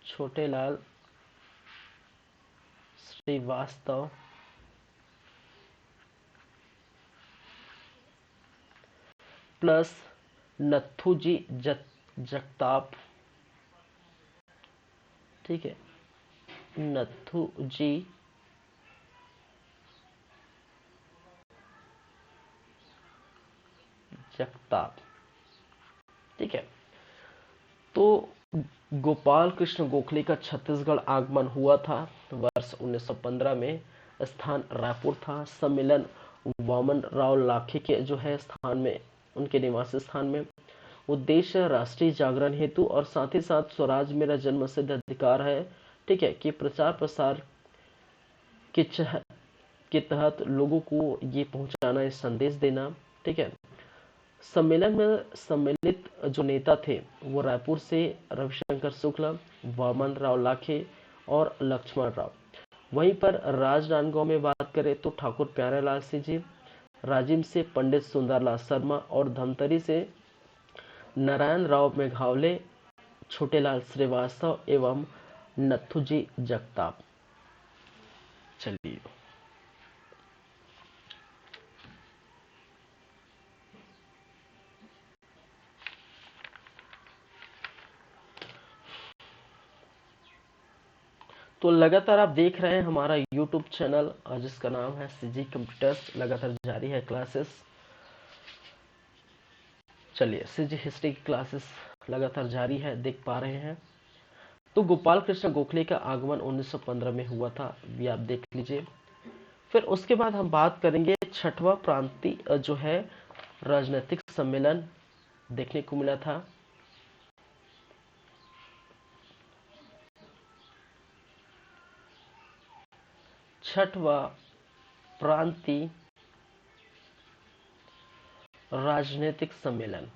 छोटेलाल श्रीवास्तव। प्लस नथुजी जगताप। ठीक है, नथुजी जगताप। ठीक है, तो गोपाल कृष्ण गोखले का छत्तीसगढ़ आगमन हुआ था वर्ष 1915 में। स्थान रायपुर था। सम्मेलन वामन राव लाखे के जो है स्थान में, उनके निवास स्थान में। उद्देश्य राष्ट्रीय जागरण हेतु और साथ ही साथ स्वराज मेरा जन्मसिद्ध अधिकार है, ठीक है, कि प्रचार प्रसार के के तहत लोगों को ये पहुंचाना, ये संदेश देना। ठीक है, सम्मेलन में सम्मिलित जो नेता थे वो रायपुर से रविशंकर शुक्ल, वामन राव लाखे और लक्ष्मण राव। वहीं पर राजनांदगांव में बात करें तो ठाकुर प्यारेलाल सिंह जी, राजिम से पंडित सुंदरलाल शर्मा और धमतरी से नारायण राव मेघावले, छोटेलाल श्रीवास्तव एवं नथुजी जगताप। चलिए, तो लगातार आप देख रहे हैं हमारा YouTube चैनल जिसका नाम है सीजी कंप्यूटर्स। लगातार जारी है क्लासेस। चलिए, सीजी हिस्ट्री की क्लासेस लगातार जारी है, देख पा रहे हैं। तो गोपाल कृष्ण गोखले का आगमन 1915 में हुआ था, ये आप देख लीजिए। फिर उसके बाद हम बात करेंगे छठवां प्रांतीय जो है राजनीतिक सम्मेलन देखने को मिला था। छठवां प्रांतीय राजनीतिक सम्मेलन।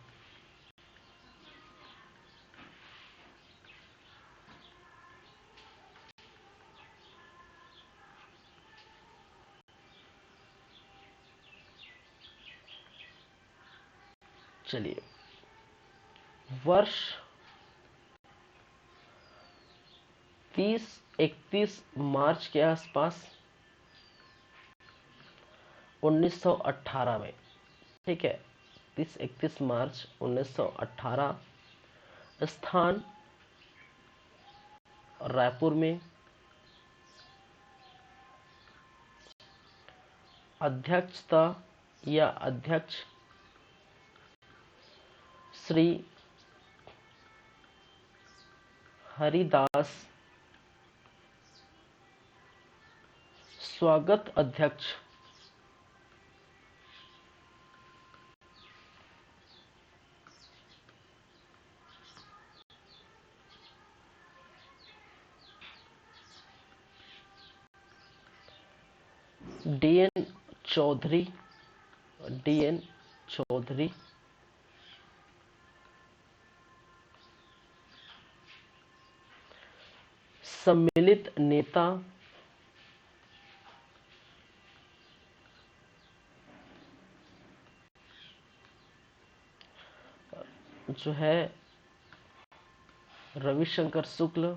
चलिए, वर्ष 30-31 मार्च के आसपास 1918 में, ठीक है, 30-31 मार्च 1918, स्थान रायपुर में, अध्यक्षता या अध्यक्ष श्री हरिदास, स्वागत अध्यक्ष डीएन चौधरी, डीएन चौधरी, सम्मिलित नेता जो है रविशंकर शुक्ल,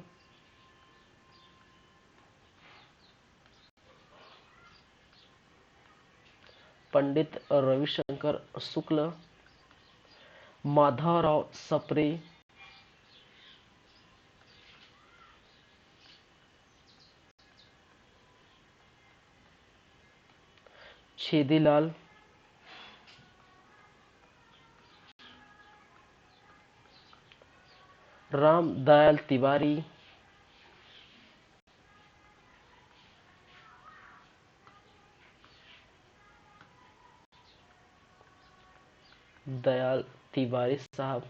पंडित रविशंकर शुक्ल, माधवराव सप्रे, छेदीलाल, राम दयाल तिवारी, दयाल तिवारी साहब,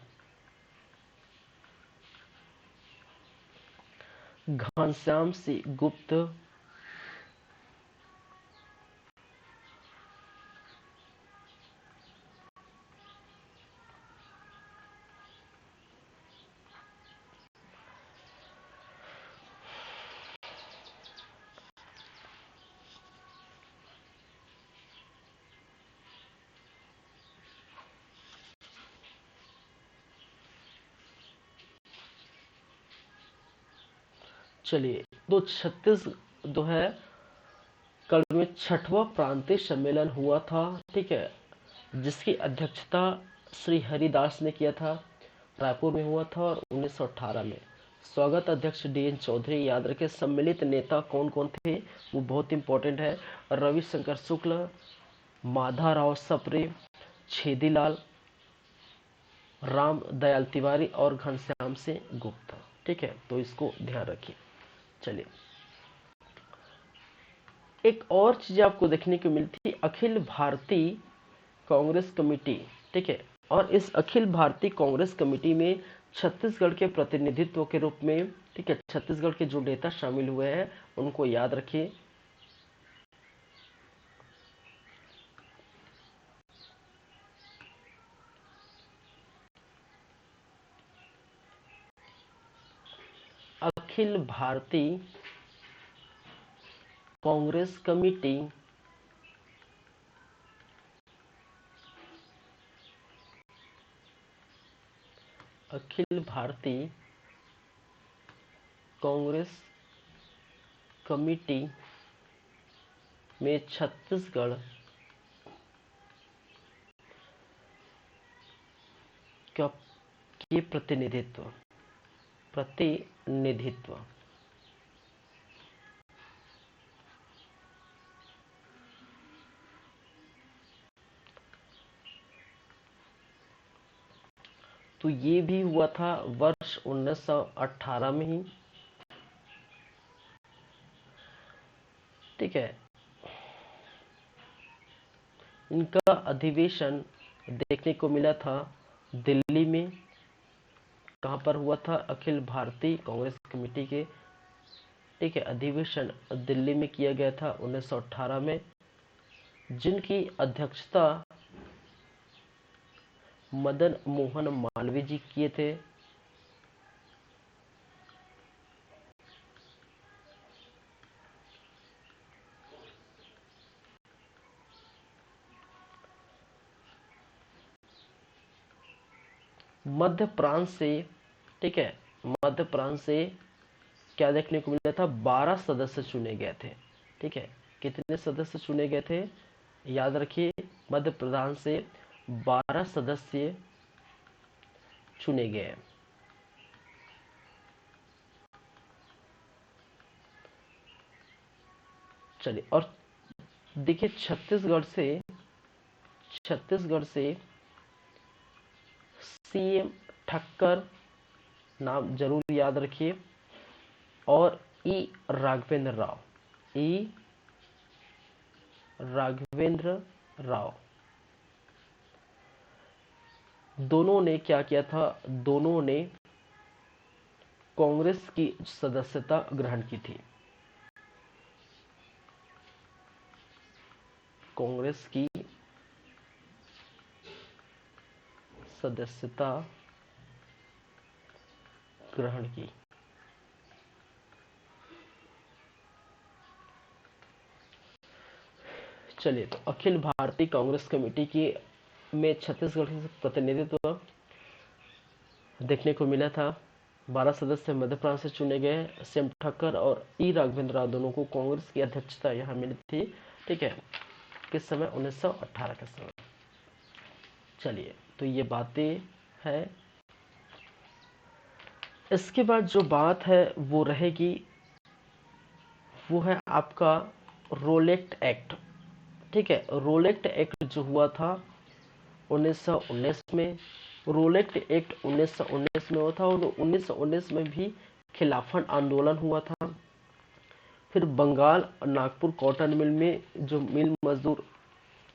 घनश्याम सिंह गुप्त, चलिए, तो छत्तीसगढ़ है कल में 6वां प्रांतीय सम्मेलन हुआ था, ठीक है, जिसकी अध्यक्षता श्री हरिदास ने किया था, रायपुर में हुआ था और 1918 में। स्वागत अध्यक्ष डीएन चौधरी। याद रखें, सम्मिलित नेता कौन कौन थे, वो बहुत इंपॉर्टेंट है। रविशंकर शुक्ल, माधवराव सप्रे, छेदीलाल, राम दयाल तिवारी और घनश्याम सिंह गुप्ता, ठीक है, तो इसको ध्यान रखिए। चलिए, एक और चीज आपको देखने को मिलती, अखिल भारतीय कांग्रेस कमेटी, ठीक है, और इस अखिल भारतीय कांग्रेस कमेटी में छत्तीसगढ़ के प्रतिनिधित्व के रूप में, ठीक है, छत्तीसगढ़ के जो नेता शामिल हुए हैं उनको याद रखिए। अखिल भारतीय कांग्रेस कमेटी अखिल भारतीय कांग्रेस कमेटी में छत्तीसगढ़ का के प्रतिनिधित्व तो ये भी हुआ था वर्ष 1918 में ही, ठीक है। इनका अधिवेशन देखने को मिला था दिल्ली में। कहाँ पर हुआ था? अखिल भारतीय कांग्रेस कमेटी के, ठीक है, अधिवेशन दिल्ली में किया गया था 1918 में, जिनकी अध्यक्षता मदन मोहन मालवीय जी किए थे। मध्य प्रांत से, ठीक है, मध्य प्रांत से क्या देखने को मिला था, 12 सदस्य चुने गए थे। ठीक है, कितने सदस्य चुने गए थे, याद रखिए, मध्य प्रदेश से 12 सदस्य चुने गए। चलिए, और देखिए छत्तीसगढ़ से सीएम ठक्कर, नाम जरूर याद रखिए, और ई राघवेंद्र राव, दोनों ने क्या किया था, दोनों ने कांग्रेस की सदस्यता ग्रहण की थी। कांग्रेस की सदस्यता ग्रहण की। चलिए, तो अखिल भारतीय कांग्रेस कमेटी की में छत्तीसगढ़ से प्रतिनिधित्व देखने को मिला था। 12 सदस्य मध्य प्रदेश से चुने गए, सेम ठक्कर और ई राघवेंद्र राव दोनों को कांग्रेस की अध्यक्षता यहाँ मिली थी। ठीक है, किस समय, 1918 के समय। चलिए, तो ये बातें हैं। इसके बाद जो बात है वो रहेगी, वो है आपका रोलेक्ट एक्ट। ठीक है, रोलेक्ट एक्ट जो हुआ था 1919 में, रोलेक्ट एक्ट 1919 में हुआ था, और 1919 में भी खिलाफत आंदोलन हुआ था। फिर बंगाल नागपुर कॉटन मिल में जो मिल मजदूर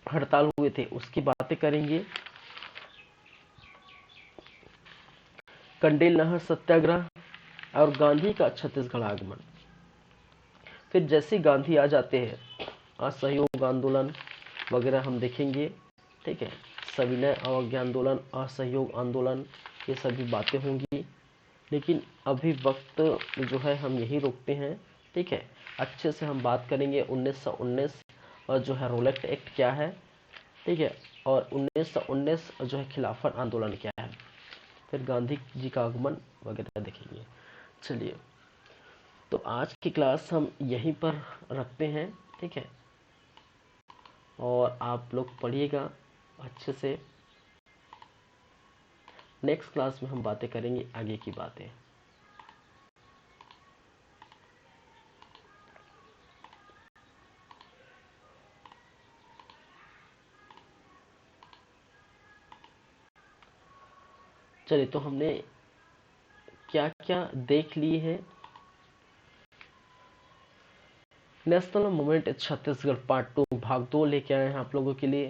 हड़ताल हुए थे उसकी बातें करेंगे। कंडेल नहर सत्याग्रह और गांधी का छत्तीसगढ़ आगमन। फिर जैसे गांधी आ जाते हैं, असहयोग आंदोलन वगैरह हम देखेंगे। ठीक है, सविनय अवज्ञा आंदोलन, असहयोग आंदोलन, ये सभी बातें होंगी। लेकिन अभी वक्त जो है हम यही रोकते हैं। ठीक है, अच्छे से हम बात करेंगे 1919 और जो है रोलेक्ट एक्ट क्या है। ठीक है, और 1919 जो है खिलाफत आंदोलन क्या है, फिर गांधी जी का आगमन वगैरह देखेंगे। चलिए, तो आज की क्लास हम यहीं पर रखते हैं। ठीक है, और आप लोग पढ़िएगा अच्छे से। नेक्स्ट क्लास में हम बातें करेंगे आगे की बातें। चलिए, तो हमने क्या क्या देख लिए हैं। नेशनल मूवमेंट छत्तीसगढ़ पार्ट 2 भाग 2 लेके आए हैं आप लोगों के लिए।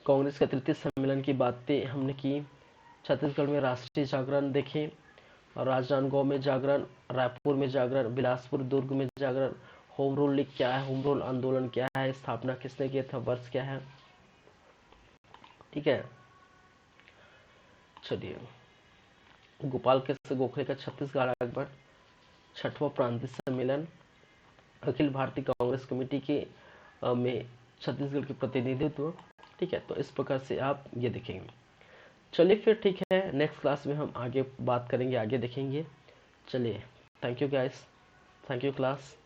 कांग्रेस के तृतीय सम्मेलन की बातें हमने की। छत्तीसगढ़ में राष्ट्रीय जागरण देखें, और राजनांदगांव में जागरण, रायपुर में जागरण, बिलासपुर दुर्ग में जागरण। होम रूल लीग क्या है, होम रूल आंदोलन क्या है, स्थापना किसने किया था, वर्ष क्या है। ठीक है, चलिए, गोपाल कृष्ण गोखले का छत्तीसगढ़ आगमन, छठवां प्रांतीय सम्मेलन, अखिल भारतीय कांग्रेस कमेटी के में छत्तीसगढ़ के प्रतिनिधित्व। ठीक है, तो इस प्रकार से आप ये देखेंगे। चलिए फिर, ठीक है, नेक्स्ट क्लास में हम आगे बात करेंगे, आगे देखेंगे। चलिए, thank you guys, thank you class.